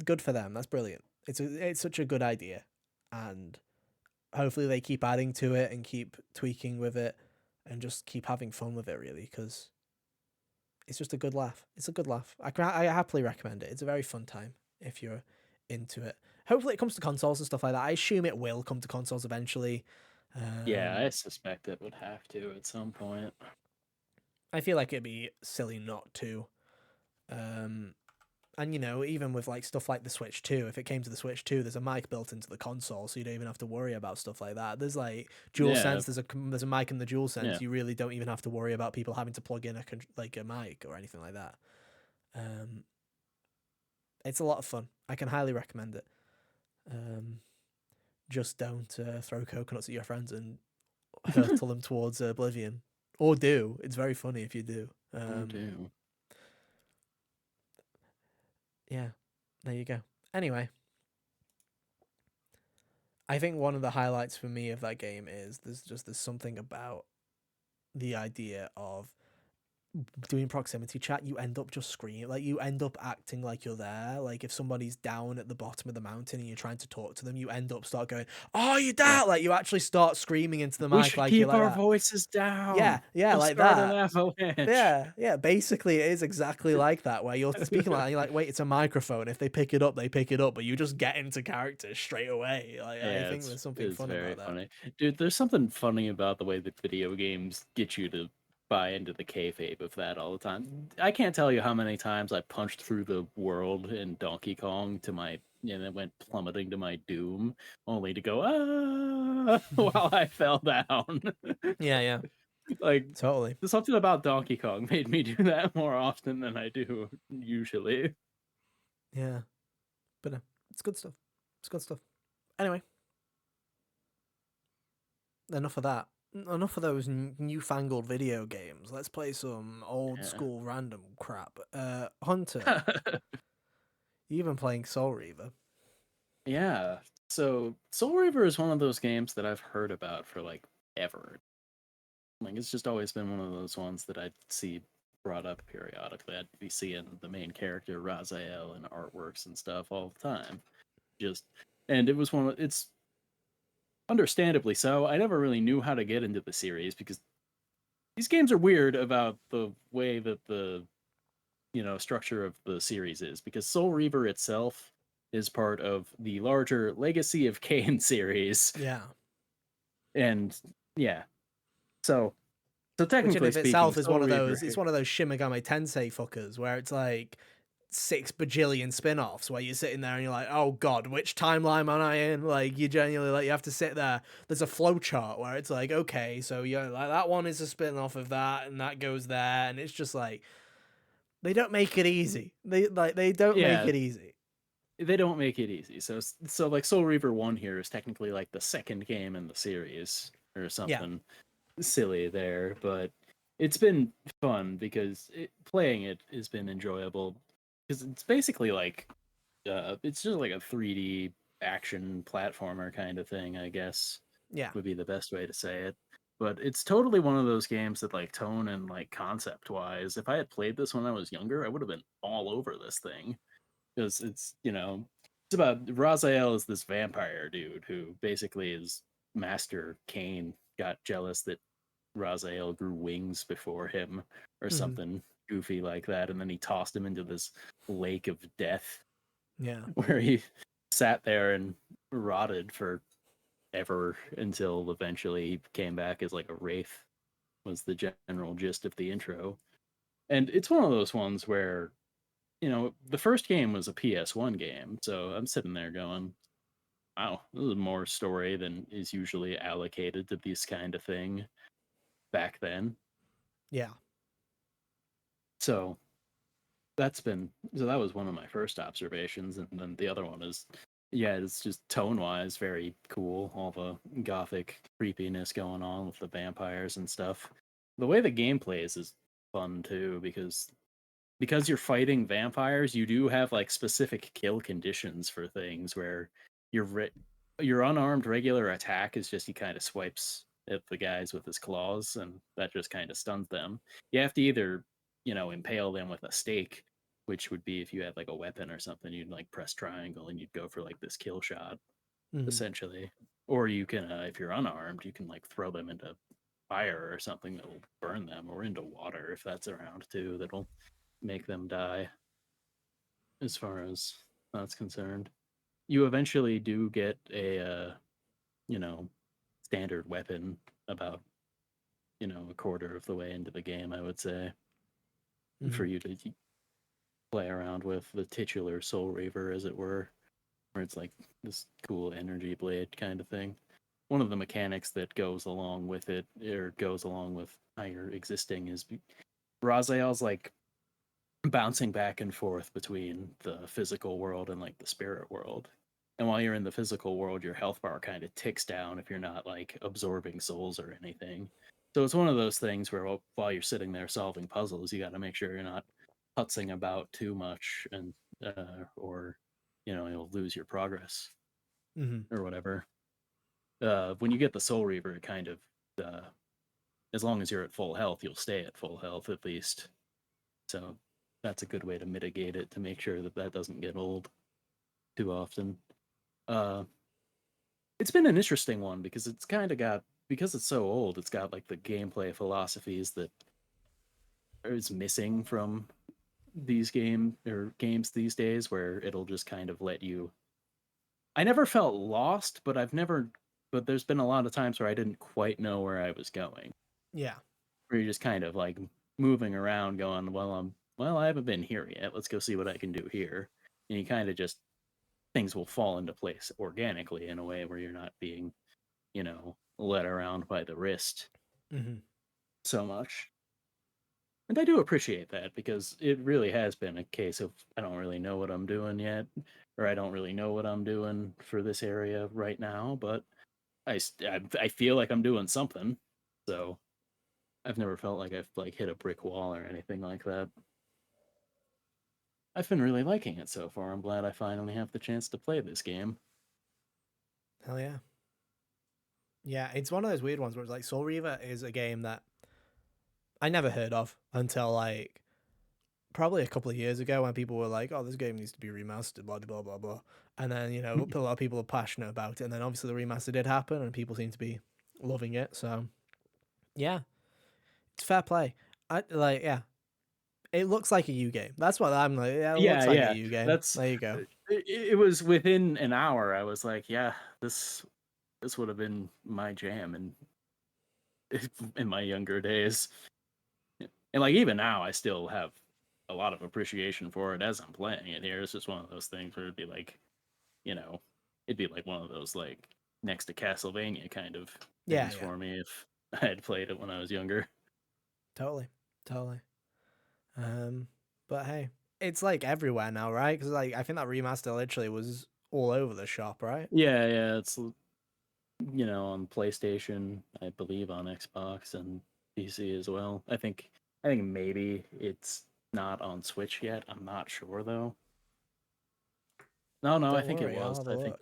good for them. That's brilliant. It's such a good idea, and hopefully they keep adding to it and keep tweaking with it, and just keep having fun with it. Really, because it's just a good laugh. It's a good laugh. I happily recommend it. It's a very fun time if you're into it. Hopefully it comes to consoles and stuff like that. I assume it will come to consoles eventually. Yeah, I suspect it would have to at some point. I feel like it'd be silly not to. And you know, even with like stuff like the Switch 2, if it came to the Switch 2, there's a mic built into the console, so you don't even have to worry about stuff like that. There's like Yeah, DualSense, there's a mic in the DualSense. yeah. You really don't even have to worry about people having to plug in a mic or anything like that. Um, it's a lot of fun. I can highly recommend it. Just don't throw coconuts at your friends and hurtle them towards oblivion, or do. It's very funny if you do. Oh, do. Yeah, there you go. Anyway, I think one of the highlights for me of that game is there's something about the idea of doing proximity chat. You end up just screaming, like you end up acting like you're there. Like if somebody's down at the bottom of the mountain and you're trying to talk to them, you end up start going, oh, you're Yeah. down. Like you actually start screaming into the We mic should like you're keep like our that. voices down. Yeah, We'll like start an that. avalanche. Yeah. Basically, it is exactly like that, where you're speaking like, and you're like, wait, it's a microphone. If they pick it up, they pick it up, but you just get into character straight away. Like I Yeah, think there's something it's fun very about that. funny. Dude, there's something funny about the way that video games get you to buy into the kayfabe of that all the time. I can't tell you how many times I punched through the world in Donkey Kong to my, and it went plummeting to my doom, only to go while I fell down. Yeah, Like, totally. there's something about Donkey Kong made me do that more often than I do usually. Yeah, but it's good stuff. It's good stuff. Anyway, enough of that. Enough of those newfangled video games. Let's play some old Yeah. school random crap. Hunter, you've been playing Soul Reaver. Yeah. So Soul Reaver is one of those games that I've heard about for like ever. Like it's just always been one of those ones that I see brought up periodically. I'd be seeing the main character Raziel in artworks and stuff all the time. Just and it was one of it's understandably so. I never really knew how to get into the series because these games are weird about the way that the structure of the series is because Soul Reaver itself is part of the larger Legacy of Kain series. Yeah. And yeah. So Which in technically of speaking, itself is Soul one of Reaver. those. It's one of those Shin Megami Tensei fuckers where it's like 6 bajillion spin-offs where you're sitting there and you're like, oh god, which timeline am I in? Like you genuinely like you have to sit there. There's a flow chart where it's like, okay, so yeah, like that one is a spin-off of that, and that goes there, and it's just like they don't make it easy. They don't make Yeah, it easy. they don't make it easy. So like Soul Reaver 1 here is technically like the second game in the series or Yeah. something silly there, but it's been fun because playing it has been enjoyable because it's basically like it's just like a 3D action platformer kind of thing, I guess Yeah. would be the best way to say it. But it's totally one of those games that like tone and like concept wise, if I had played this when I was younger, I would have been all over this thing because it's about Raziel is this vampire dude who basically is Master Kain got jealous that Raziel grew wings before him or Mhm. something goofy like that, and then he tossed him into this lake of death Yeah. where he sat there and rotted for ever until eventually he came back as like a wraith was the general gist of the intro. And it's one of those ones where the first game was a PS1 game, so I'm sitting there going, wow, this is more story than is usually allocated to this kind of thing back then. Yeah. So that was one of my first observations, and then the other one is yeah, it's just tone wise very cool, all the gothic creepiness going on with the vampires and stuff. The way the game plays is fun too because you're fighting vampires, you do have like specific kill conditions for things where your your unarmed regular attack is just he kind of swipes at the guys with his claws, and that just kind of stuns them. You have to either impale them with a stake, which would be if you had like a weapon or something, you'd like press triangle and you'd go for like this kill shot Mhm. essentially. Or you can, if you're unarmed, you can like throw them into fire or something that will burn them, or into water if that's around too. That'll make them die. As far as that's concerned, you eventually do get a you know standard weapon about a quarter of the way into the game, I would say, for Mhm. you to play around with the titular Soul Reaver, as it were, where it's like this cool energy blade kind of thing. One of the mechanics that goes along with it, or goes along with how you're existing, is Raziel's like bouncing back and forth between the physical world and like the spirit world. And while you're in the physical world, your health bar kind of ticks down if you're not like absorbing souls or anything. So it's one of those things where while you're sitting there solving puzzles, you got to make sure you're not putzing about too much, and or you'll lose your progress Mhm. or whatever. When you get the Soul Reaver, it kind of uh, as long as you're at full health, you'll stay at full health at least. So that's a good way to mitigate it, to make sure that that doesn't get old too often. Uh, it's been an interesting one because it's kind of got because it's so old. It's got like the gameplay philosophies that is missing from these games these days, where it'll just kind of let you. I never felt lost, but But there's been a lot of times where I didn't quite know where I was going. Yeah. Where you're just kind of like moving around, going, well, I haven't been here yet. Let's go see what I can do here. And you kind of just things will fall into place organically in a way where you're not being, led around by the wrist Mhm. so much. And I do appreciate that because it really has been a case of I don't really know what I'm doing yet, or I don't really know what I'm doing for this area right now, but I feel like I'm doing something. So I've never felt like I've like hit a brick wall or anything like that. I've been really liking it so far. I'm glad I finally have the chance to play this game. Hell yeah. Yeah, it's one of those weird ones where it's like Soul Reaver is a game that I never heard of until like probably a couple of years ago when people were like, "Oh, this game needs to be remastered," blah blah blah blah. And then a lot of people are passionate about it, and then obviously the remaster did happen, and people seem to be loving it. So yeah, it's fair play. Yeah, it looks like a U game. That's what I'm like. Yeah, it looks like a Yeah. U game. That's There you go. it was within an hour. I was like, yeah, this would have been my jam in my younger days. And like even now, I still have a lot of appreciation for it as I'm playing it here. It's just one of those things where it'd be like, you know, it'd be like one of those like next to Castlevania kind of Yeah, things yeah, for me if I had played it when I was younger. totally, totally. But hey, it's like everywhere now, right? Because like I think that remaster literally was all over the shop, right? Yeah, yeah, it's on PlayStation, I believe on Xbox and PC as well. I think maybe it's not on Switch yet. I'm not sure though. No, I Don't think it worry, I'll was. have a look.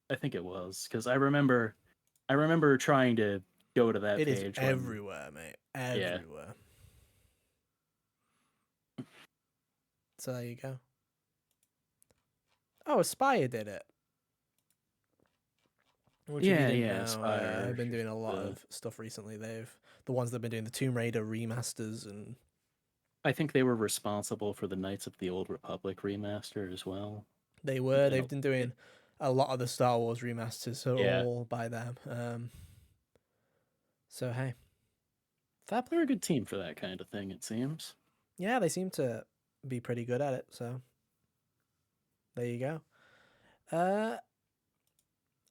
I think it was because I remember trying to go to that It is page when everywhere, mate. yeah. Everywhere. So there you go. Oh, Aspire did it. Which, if you Yeah, didn't yeah, know, I've Spire. been doing a lot The of stuff recently. They've the ones that've been doing the Tomb Raider remasters, and I think they were responsible for the Knights of the Old Republic remaster as well. And they've been doing a lot of the Star Wars remasters, are yeah, all by them. So hey, fair play. they're a good team for that kind of thing. It seems. Yeah, they seem to be pretty good at it. So there you go. Uh,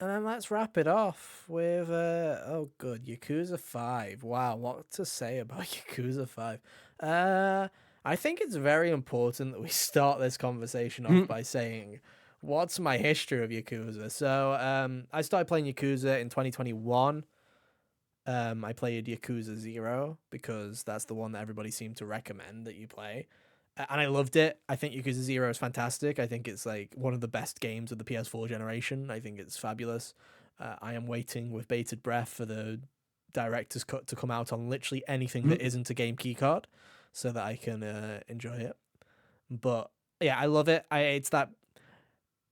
and then let's wrap it off with Yakuza 5. Wow, what to say about Yakuza 5? I think it's very important that we start this conversation off by saying what's my history of Yakuza. So, I started playing Yakuza in 2021. I played Yakuza 0 because that's the one that everybody seemed to recommend that you play. And I loved it. I think Yakuza 0 is fantastic. I think it's like one of the best games of the PS4 generation. I think it's fabulous. I am waiting with bated breath for the director's cut to come out on literally anything that isn't a game keycard so that I can enjoy it. But yeah, I love it. It's that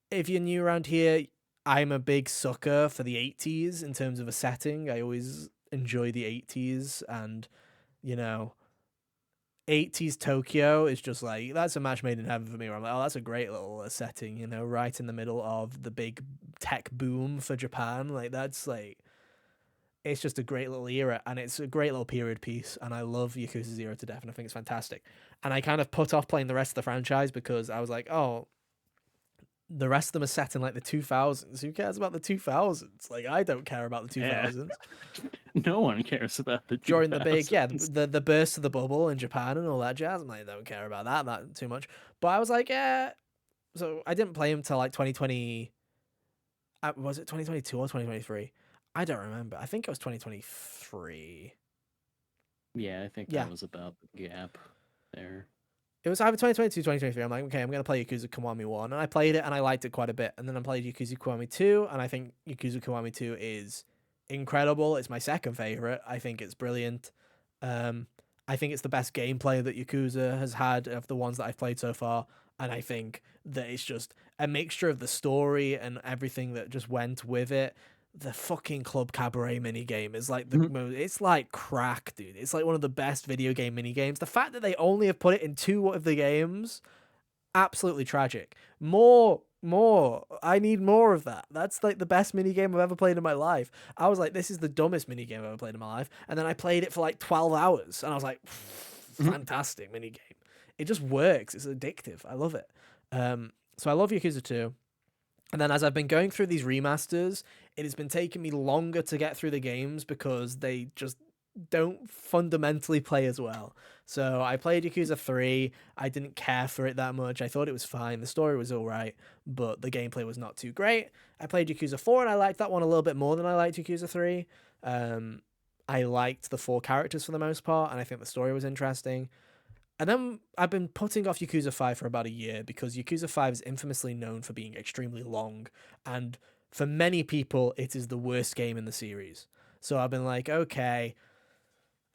if you're new around here, I'm a big sucker for the 80s in terms of a setting. I always enjoy the 80s, and you know, 80s Tokyo is just like that's a match made in heaven for me. Where I'm like, oh, that's a great little setting, right in the middle of the big tech boom for Japan. Like that's like it's just a great little era, and it's a great little period piece. And I love Yakuza 0 to death, and I think it's fantastic. And I kind of put off playing the rest of the franchise because I was like, oh, the rest of them are set in like the 2000s. Who cares about the 2000s? Like I don't care about the Yeah. 2000s. No one cares about the During the big, 2000s. the burst of the bubble in Japan and all that jazz. I'm like, I don't care about that too much. But I was like, yeah. So I didn't play him till like 2020. Was it 2022 or 2023? I don't remember. I think it was 2023. Yeah, I think Yeah, that was about the gap there. it was either 2022, 2023. I'm like, okay, I'm going to play Yakuza Kiwami 1. And I played it and I liked it quite a bit. And then I played Yakuza Kiwami 2. And I think Yakuza Kiwami 2 is incredible. It's my second favorite. I think it's brilliant. I think it's the best gameplay that Yakuza has had of the ones that I've played so far. And I think that it's just a mixture of the story and everything that just went with it. The fucking Club Cabaret minigame is like it's like crack, dude. It's like one of the best video game minigames. The fact that they only have put it in 2 of the games, absolutely tragic. More. I need more of that. That's like the best minigame I've ever played in my life. I was like, this is the dumbest minigame I've ever played in my life. And then I played it for like 12 hours and I was like, fantastic minigame. It just works. It's addictive. I love it. So I love Yakuza 2. And then as I've been going through these remasters, it has been taking me longer to get through the games because they just don't fundamentally play as well. So I played Yakuza 3. I didn't care for it that much. I thought it was fine. The story was all right, but the gameplay was not too great. I played Yakuza 4 and I liked that one a little bit more than I liked Yakuza 3. I liked the 4 characters for the most part, and I think the story was interesting. And then I've been putting off Yakuza 5 for about a year because Yakuza 5 is infamously known for being extremely long. And For many people, it is the worst game in the series. So I've been like, okay,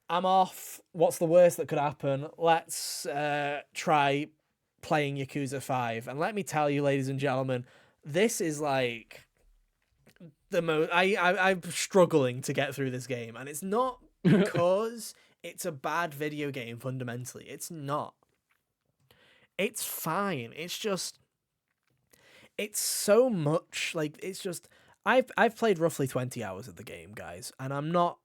I'm off. What's the worst that could happen? Let's try playing Yakuza 5. And let me tell you, ladies and gentlemen, this is like the most. I'm struggling to get through this game. And it's not because it's a bad video game fundamentally. It's not. It's fine. It's just. It's so much. Like, it's just. I've played roughly 20 hours of the game, guys. And I'm not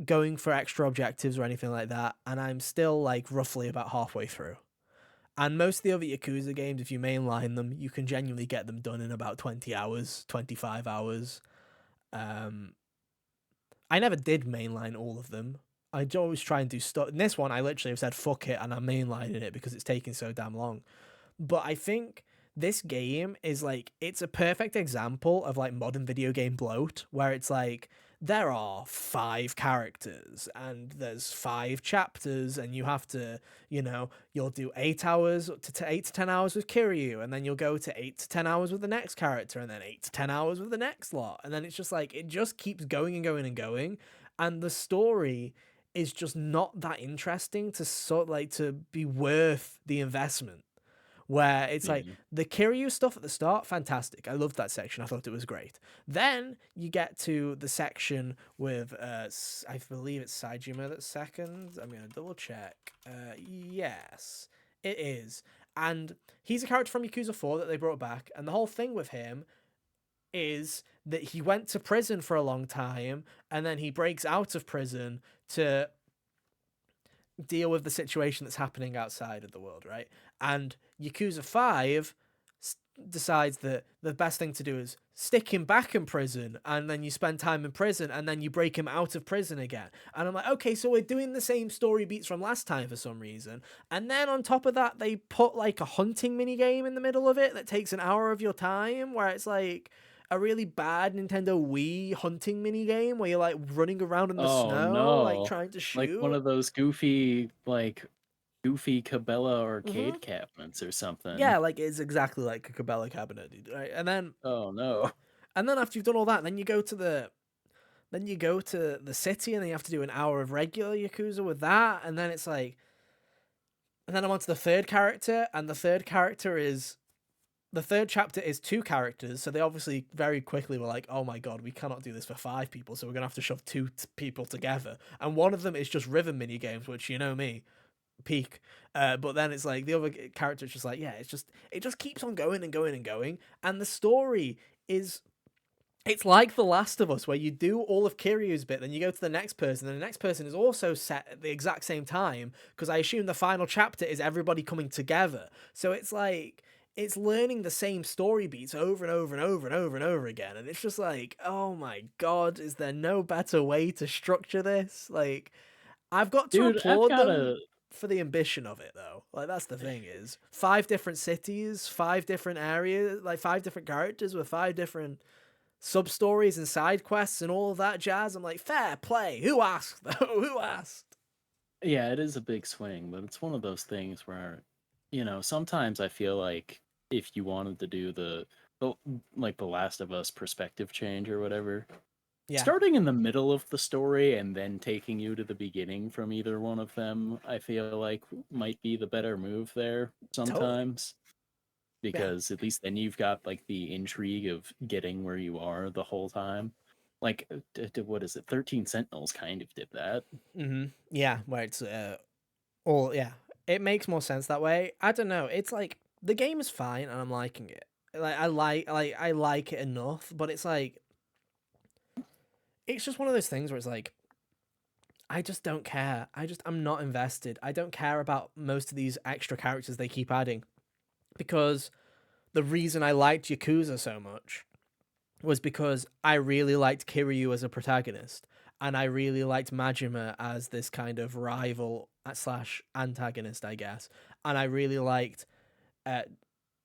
going for extra objectives or anything like that, and I'm still like roughly about halfway through. And most of the other Yakuza games, if you mainline them, you can genuinely get them done in about 20 hours, 25 hours. I never did mainline all of them. I always try and do stuff. In this one, I literally have said fuck it, and I'm mainlining it because it's taking so damn long. But I think this game is like, it's a perfect example of like modern video game bloat, where it's like, there are 5 characters and there's 5 chapters, and you have to, you'll do 8 hours to 8 to 10 hours with Kiryu, and then you'll go to 8 to 10 hours with the next character, and then 8 to 10 hours with the next lot. And then it's just like, it just keeps going and going and going. And the story is just not that interesting to be worth the investment. Where it's like the Kiryu stuff at the start, fantastic. I loved that section. I thought it was great. Then you get to the section with, I believe it's Saejima that's second. I'm going to double check. Yes, it is. And he's a character from Yakuza 4 that they brought back. And the whole thing with him is that he went to prison for a long time, and then he breaks out of prison to deal with the situation that's happening outside of the world, right? And Yakuza 5 decides that the best thing to do is stick him back in prison, and then you spend time in prison, and then you break him out of prison again. And I'm like, okay, so we're doing the same story beats from last time for some reason. And then on top of that, they put like a hunting minigame in the middle of it that takes an hour of your time, where it's like a really bad Nintendo Wii hunting minigame where you're like running around in the snow, like trying to shoot. Like one of those goofy Cabela arcade cabinets or something. Yeah, like it's exactly like a Cabela cabinet, right? And then and then after you've done all that, then you go to the city, and then you have to do an hour of regular Yakuza with that, and then it's like, and then I'm on to the third character, and the third chapter is 2 characters, so they obviously very quickly were like, oh my god, we cannot do this for 5 people, so we're gonna have to shove 2 people together. And one of them is just rhythm mini games, which, you know me, peak. But then it's like the other character is just like, yeah, it just keeps on going and going and going. And the story is, it's like The Last of Us, where you do all of Kiryu's bit, then you go to the next person, and the next person is also set at the exact same time, because I assume the final chapter is everybody coming together. So it's like, it's learning the same story beats over and over and over and over and over again. And it's just like, oh my god, is there no better way to structure this? Like, I've got to applaud them for the ambition of it, though. Like, that's the thing is, 5 different cities, 5 different areas, like 5 different characters with 5 different sub-stories and side quests and all of that jazz. I'm like, fair play. Who asked, though? Who asked? Yeah, it is a big swing, but it's one of those things where, sometimes I feel like if you wanted to do the Last of Us perspective change or whatever, starting in the middle of the story and then taking you to the beginning from either one of them, I feel like might be the better move there sometimes. Totally. Because at least then you've got like the intrigue of getting where you are the whole time. Like, what is it? 13 Sentinels kind of did that. Yeah, where it's it makes more sense that way. I don't know. It's like, the game is fine and I'm liking it. Like, I like it enough, but it's like, it's just one of those things where it's like, I just don't care. I'm not invested. I don't care about most of these extra characters they keep adding. Because the reason I liked Yakuza so much was because I really liked Kiryu as a protagonist, and I really liked Majima as this kind of rival / antagonist, I guess. And I really liked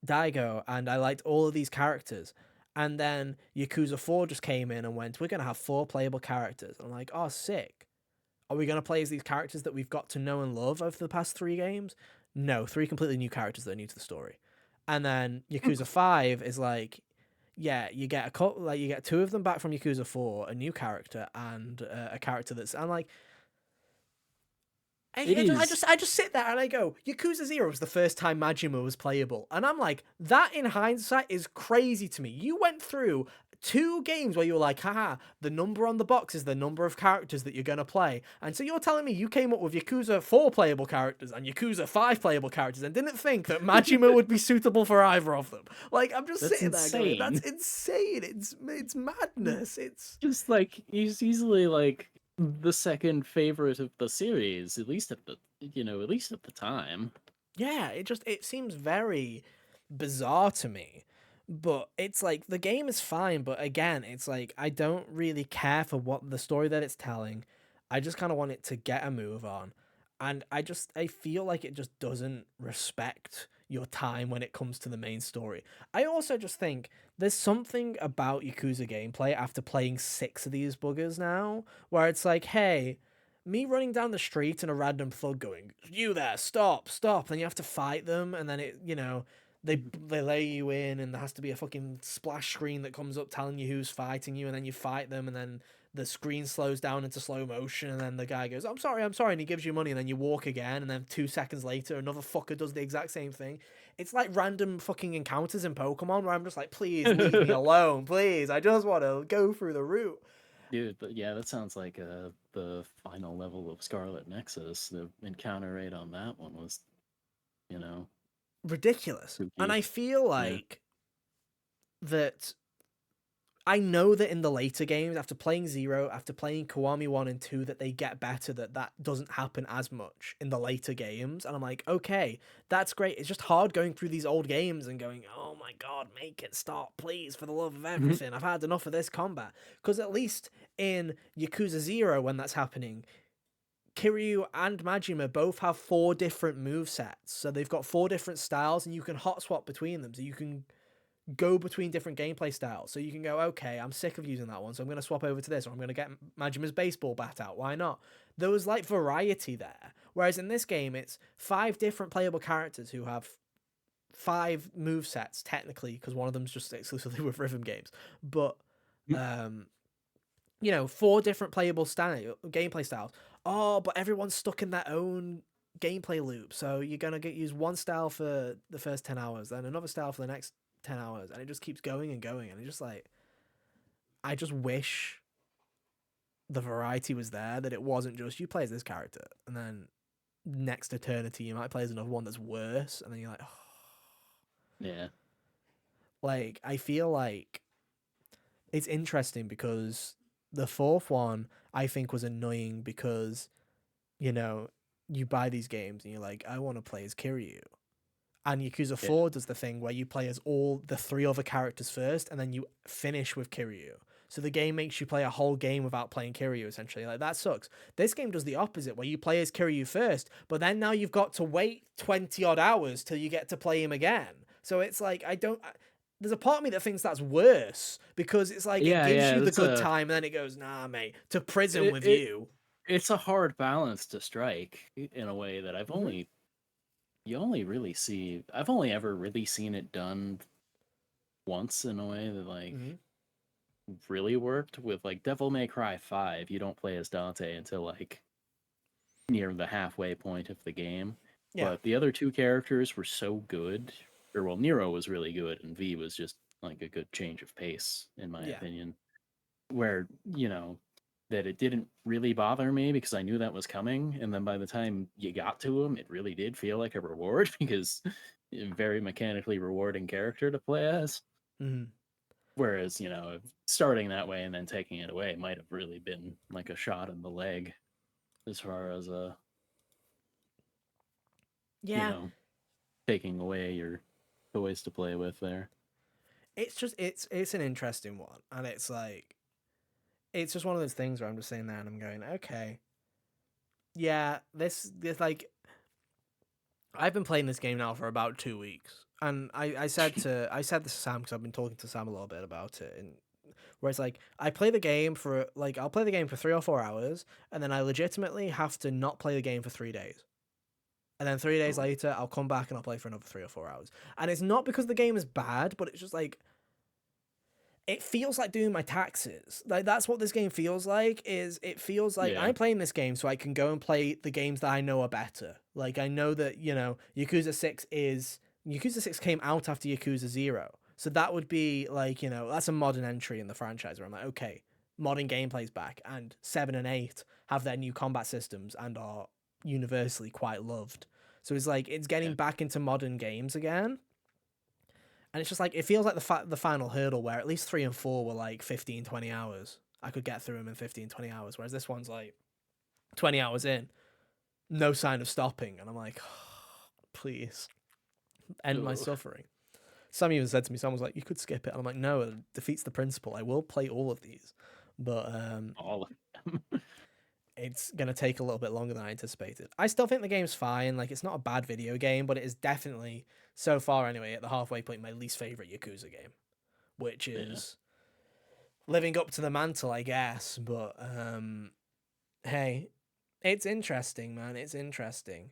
Daigo, and I liked all of these characters. And then Yakuza 4 just came in and went, we're going to have 4 playable characters. I'm like, oh, sick. Are we going to play as these characters that we've got to know and love over the past 3 games? No, 3 completely new characters that are new to the story. And then Yakuza 5 is like, yeah, you get you get two of them back from Yakuza 4, a new character and a character that's and like It is. I just sit there and I go, Yakuza 0 was the first time Majima was playable. And I'm like, that in hindsight is crazy to me. You went through 2 games where you were like, haha, the number on the box is the number of characters that you're going to play. And so you're telling me you came up with Yakuza 4 playable characters and Yakuza 5 playable characters and didn't think that Majima would be suitable for either of them. Like, I'm just That's sitting there going, insane. that's insane. It's madness. It's Just like he's easily like the second favorite of the series, at least at the at least at the time. yeah, it seems very bizarre to me. But it's like the game is fine, but again, it's like I don't really care for what the story that it's telling. I just kind of want it to get a move on. And I feel like it just doesn't respect your time when it comes to the main story. I also just think there's something about Yakuza gameplay after playing 6 of these buggers now, where it's like, hey, me running down the street and a random thug going, "You there, stop, stop," and you have to fight them, and then they lay you in, and there has to be a fucking splash screen that comes up telling you who's fighting you, and then you fight them, and then the screen slows down into slow motion, and then the guy goes, I'm sorry," and he gives you money, and then you walk again, and then 2 seconds later, another fucker does the exact same thing. It's like random fucking encounters in Pokemon where I'm just like, please leave me alone, please. I just want to go through the route. Dude, but yeah, that sounds like the final level of Scarlet Nexus. The encounter rate on that one was, you know, Ridiculous. And spooky. I feel Yeah. like that I know that in the later games, after playing 0, after playing Kiwami 1 and 2, that they get better, that doesn't happen as much in the later games. And I'm like, okay, that's great. It's just hard going through these old games and going, oh my god, make it stop, please, for the love of Mhm. everything. I've had enough of this combat. Because at least in Yakuza 0, when that's happening, Kiryu and Majima both have 4 different move sets. So they've got 4 different styles, and you can hot swap between them. So you can go between different gameplay styles. So you can go, okay, I'm sick of using that one, so I'm going to swap over to this, or I'm going to get Majima's baseball bat out. Why not? There was like variety there. Whereas in this game, it's 5 different playable characters who have 5 move sets, technically, because one of them's just exclusively with rhythm games. But, um, 4 different playable gameplay styles. Oh, but everyone's stuck in their own gameplay loop. So you're going to use one style for the first 10 hours, then another style for the next 10 hours, and it just keeps going and going, and it's just like, I just wish the variety was there, that it wasn't just you play as this character and then next eternity you might play as another one that's worse, and then you're like, oh. Yeah. Like, I feel like it's interesting because the 4th one I think was annoying because you buy these games and you're like, I want to play as Kiryu. And Yakuza Yeah. 4 does the thing where you play as all the 3 other characters first, and then you finish with Kiryu. So the game makes you play a whole game without playing Kiryu, essentially. Like, that sucks. This game does the opposite, where you play as Kiryu first, but then now you've got to wait 20-odd hours till you get to play him again. So it's like, there's a part of me that thinks that's worse, because it's like, it Yeah, gives yeah. you the That's good time, and then it goes, nah, mate, to prison with it you. it's a hard balance to strike in a way that I've Mhm. only you only really see I've only ever really seen it done once in a way that like Mhm. really worked with like Devil May Cry 5. You don't play as Dante until like near the halfway point of the game. Yeah. But the other 2 characters were so good. Or well, Nero was really good and V was just like a good change of pace in my Yeah. opinion. Where, that it didn't really bother me because I knew that was coming, and then by the time you got to him, it really did feel like a reward because very mechanically rewarding character to play as. Mhm. Whereas, starting that way and then taking it away might have really been like a shot in the leg as far as you Yeah. know, taking away your toys to play with there. It's just it's an interesting one, and it's like, it's just one of those things where I'm just sitting there and I'm going, okay, yeah, this like, I've been playing this game now for about 2 weeks, and I said this to Sam, because I've been talking to Sam a little bit about it, and where it's like, I play the game for like, I'll play the game for 3 or 4 hours, and then I legitimately have to not play the game for 3 days. And then 3 days Oh, later, I'll come back and I'll play for another 3 or 4 hours. And it's not because the game is bad, but it's just like, it feels like doing my taxes. Like, that's what this game feels like. Is it feels like I'm playing this game so I can go and play the games that I know are better. Like, I know that, Yakuza 6 came out after Yakuza 0. So that would be like, that's a modern entry in the franchise where I'm like, okay, modern gameplay's back, and 7 and 8 have their new combat systems and are universally quite loved. So it's like, it's getting back into modern games again. And it's just like, it feels like the final hurdle where at least 3 and 4 were like 15, 20 hours. I could get through them in 15, 20 hours. Whereas this one's like 20 hours in, no sign of stopping. And I'm like, oh, please end my suffering. Some even said to me, someone was like, you could skip it. And I'm like, no, it defeats the principle. I will play all of these. But all of them. It's going to take a little bit longer than I anticipated. I still think the game's fine. Like, it's not a bad video game, but it is definitely, so far anyway, at the halfway point, my least favorite Yakuza game, which is living up to the mantle, I guess. But, hey, it's interesting, man. It's interesting.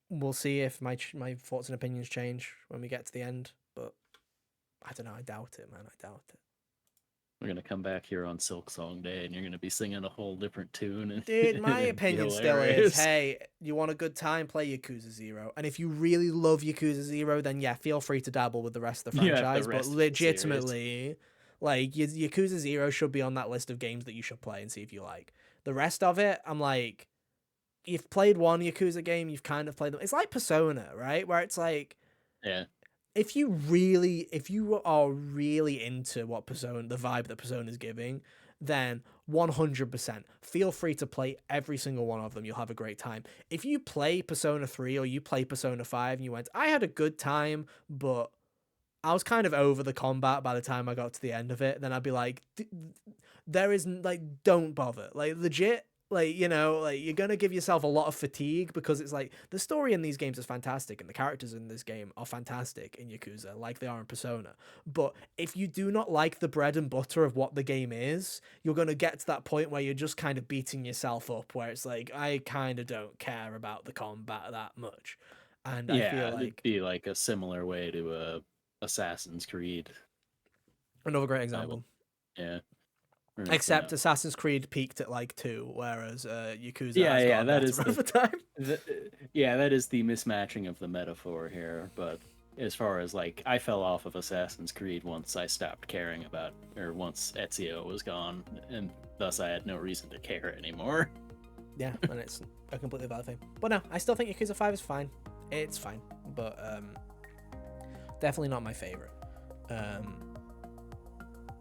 We'll see if my thoughts and opinions change when we get to the end, but I don't know. I doubt it, man. I doubt it. We're going to come back here on Silksong Day, and you're going to be singing a whole different tune. And dude, my opinion still is, hey, you want a good time, play Yakuza 0. And if you really love Yakuza 0, then yeah, feel free to dabble with the rest of the franchise. But legitimately, like, Yakuza 0 should be on that list of games that you should play and see if you like. The rest of it, I'm like, you've played one Yakuza game, you've kind of played them. It's like Persona, right? Where it's like, if you are really into what the vibe that Persona is giving, then 100% feel free to play every single one of them. You'll have a great time. If you play Persona 3 or you play Persona 5 and you went, I had a good time, but I was kind of over the combat by the time I got to the end of it, then I'd be like, there is, like, don't bother. Like, legit, like, you're going to give yourself a lot of fatigue, because it's like, the story in these games is fantastic and the characters in this game are fantastic in Yakuza, like they are in Persona. But if you do not like the bread and butter of what the game is, you're going to get to that point where you're just kind of beating yourself up, where it's like, I kind of don't care about the combat that much. And I feel like it'd be like a similar way to Assassin's Creed. Another great example. Yeah. Except Assassin's Creed peaked at like 2, whereas Yakuza has got that is over time. That is the mismatching of the metaphor here. But as far as, like, I fell off of Assassin's Creed once I stopped caring about, or once Ezio was gone, and thus I had no reason to care anymore. Yeah, and it's a completely valid thing. But no, I still think Yakuza 5 is fine. It's fine, but definitely not my favorite.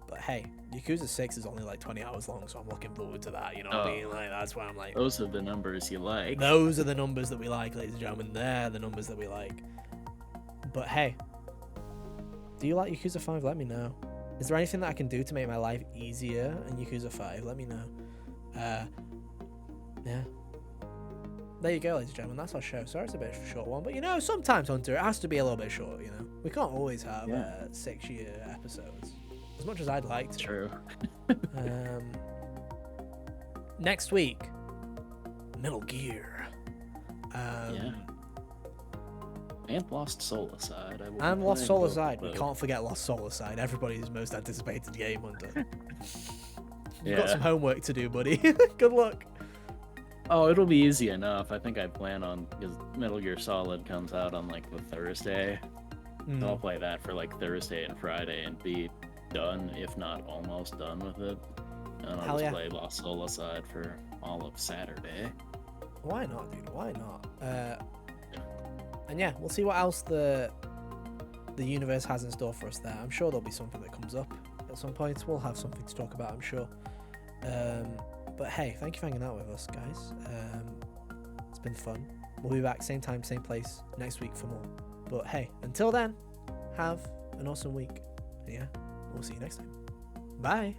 But hey, Yakuza 6 is only like 20 hours long, so I'm looking forward to that. You know what I mean? Like, that's why I'm like, those are the numbers you like. Those are the numbers that we like, ladies and gentlemen. They're the numbers that we like. But hey, do you like Yakuza 5? Let me know. Is there anything that I can do to make my life easier in Yakuza 5? Let me know. Yeah. There you go, ladies and gentlemen. That's our show. Sorry it's a bit of a short one, but sometimes, Hunter, it has to be a little bit short, We can't always have 6-year episodes. As much as I'd like to. True. Next week, Metal Gear. And Lost Soul Aside. And Lost Soul Aside. We can't forget Lost Soul Aside. Everybody's most anticipated game, Hunter. You've got some homework to do, buddy. Good luck. Oh, it'll be easy enough. I think I plan on, because Metal Gear Solid comes out on like the Thursday. So I'll play that for like Thursday and Friday and be done, if not almost done with it. And I'll just play Lost Soul Aside for all of Saturday. Why not, dude? Why not? And yeah, we'll see what else the universe has in store for us there. I'm sure there'll be something that comes up at some point. We'll have something to talk about, I'm sure. But hey, thank you for hanging out with us, guys. It's been fun. We'll be back same time, same place next week for more. But hey, until then, have an awesome week. And yeah, we'll see you next time. Bye.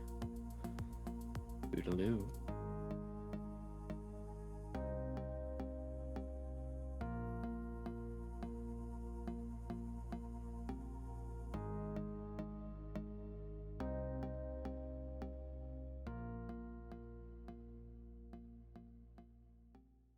Toodaloo.